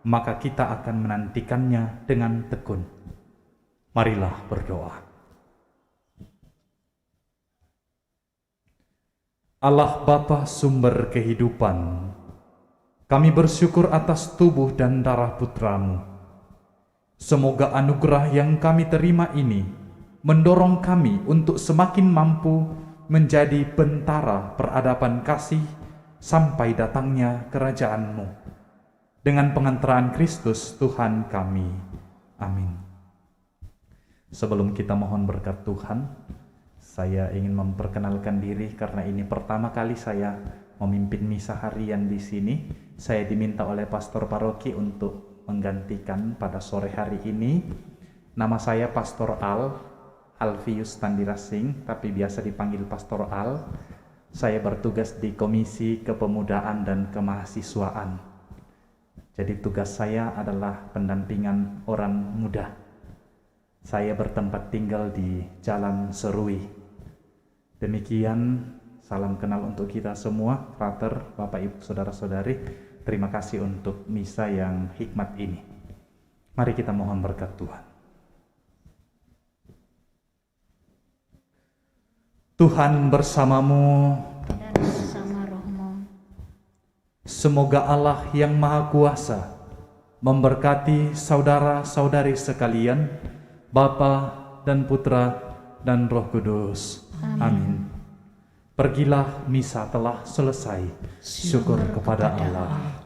S4: maka kita akan menantikannya dengan tekun. Marilah berdoa. Allah Bapa sumber kehidupan, kami bersyukur atas tubuh dan darah Putra-Mu. Semoga anugerah yang kami terima ini mendorong kami untuk semakin mampu menjadi bentara peradaban kasih sampai datangnya kerajaan-Mu. Dengan pengantaran Kristus Tuhan kami. Amin. Sebelum kita mohon berkat Tuhan, saya ingin memperkenalkan diri karena ini pertama kali saya memimpin misa harian di sini. Saya diminta oleh pastor paroki untuk menggantikan pada sore hari ini. Nama saya Pastor Alfius Tandirasing, tapi biasa dipanggil Pastor Al. Saya bertugas di Komisi Kepemudaan dan Kemahasiswaan. Jadi tugas saya adalah pendampingan orang muda. Saya bertempat tinggal di Jalan Serui. Demikian, salam kenal untuk kita semua, frater, Bapak Ibu, Saudara-saudari. Terima kasih untuk misa yang hikmat ini. Mari kita mohon berkat Tuhan. Tuhan bersamamu,
S6: Dan bersama rohmu.
S4: semoga Allah yang Maha Kuasa memberkati saudara-saudari sekalian, Bapa dan Putra dan Roh Kudus. Amin. Pergilah, misa telah selesai. Syukur kepada Allah.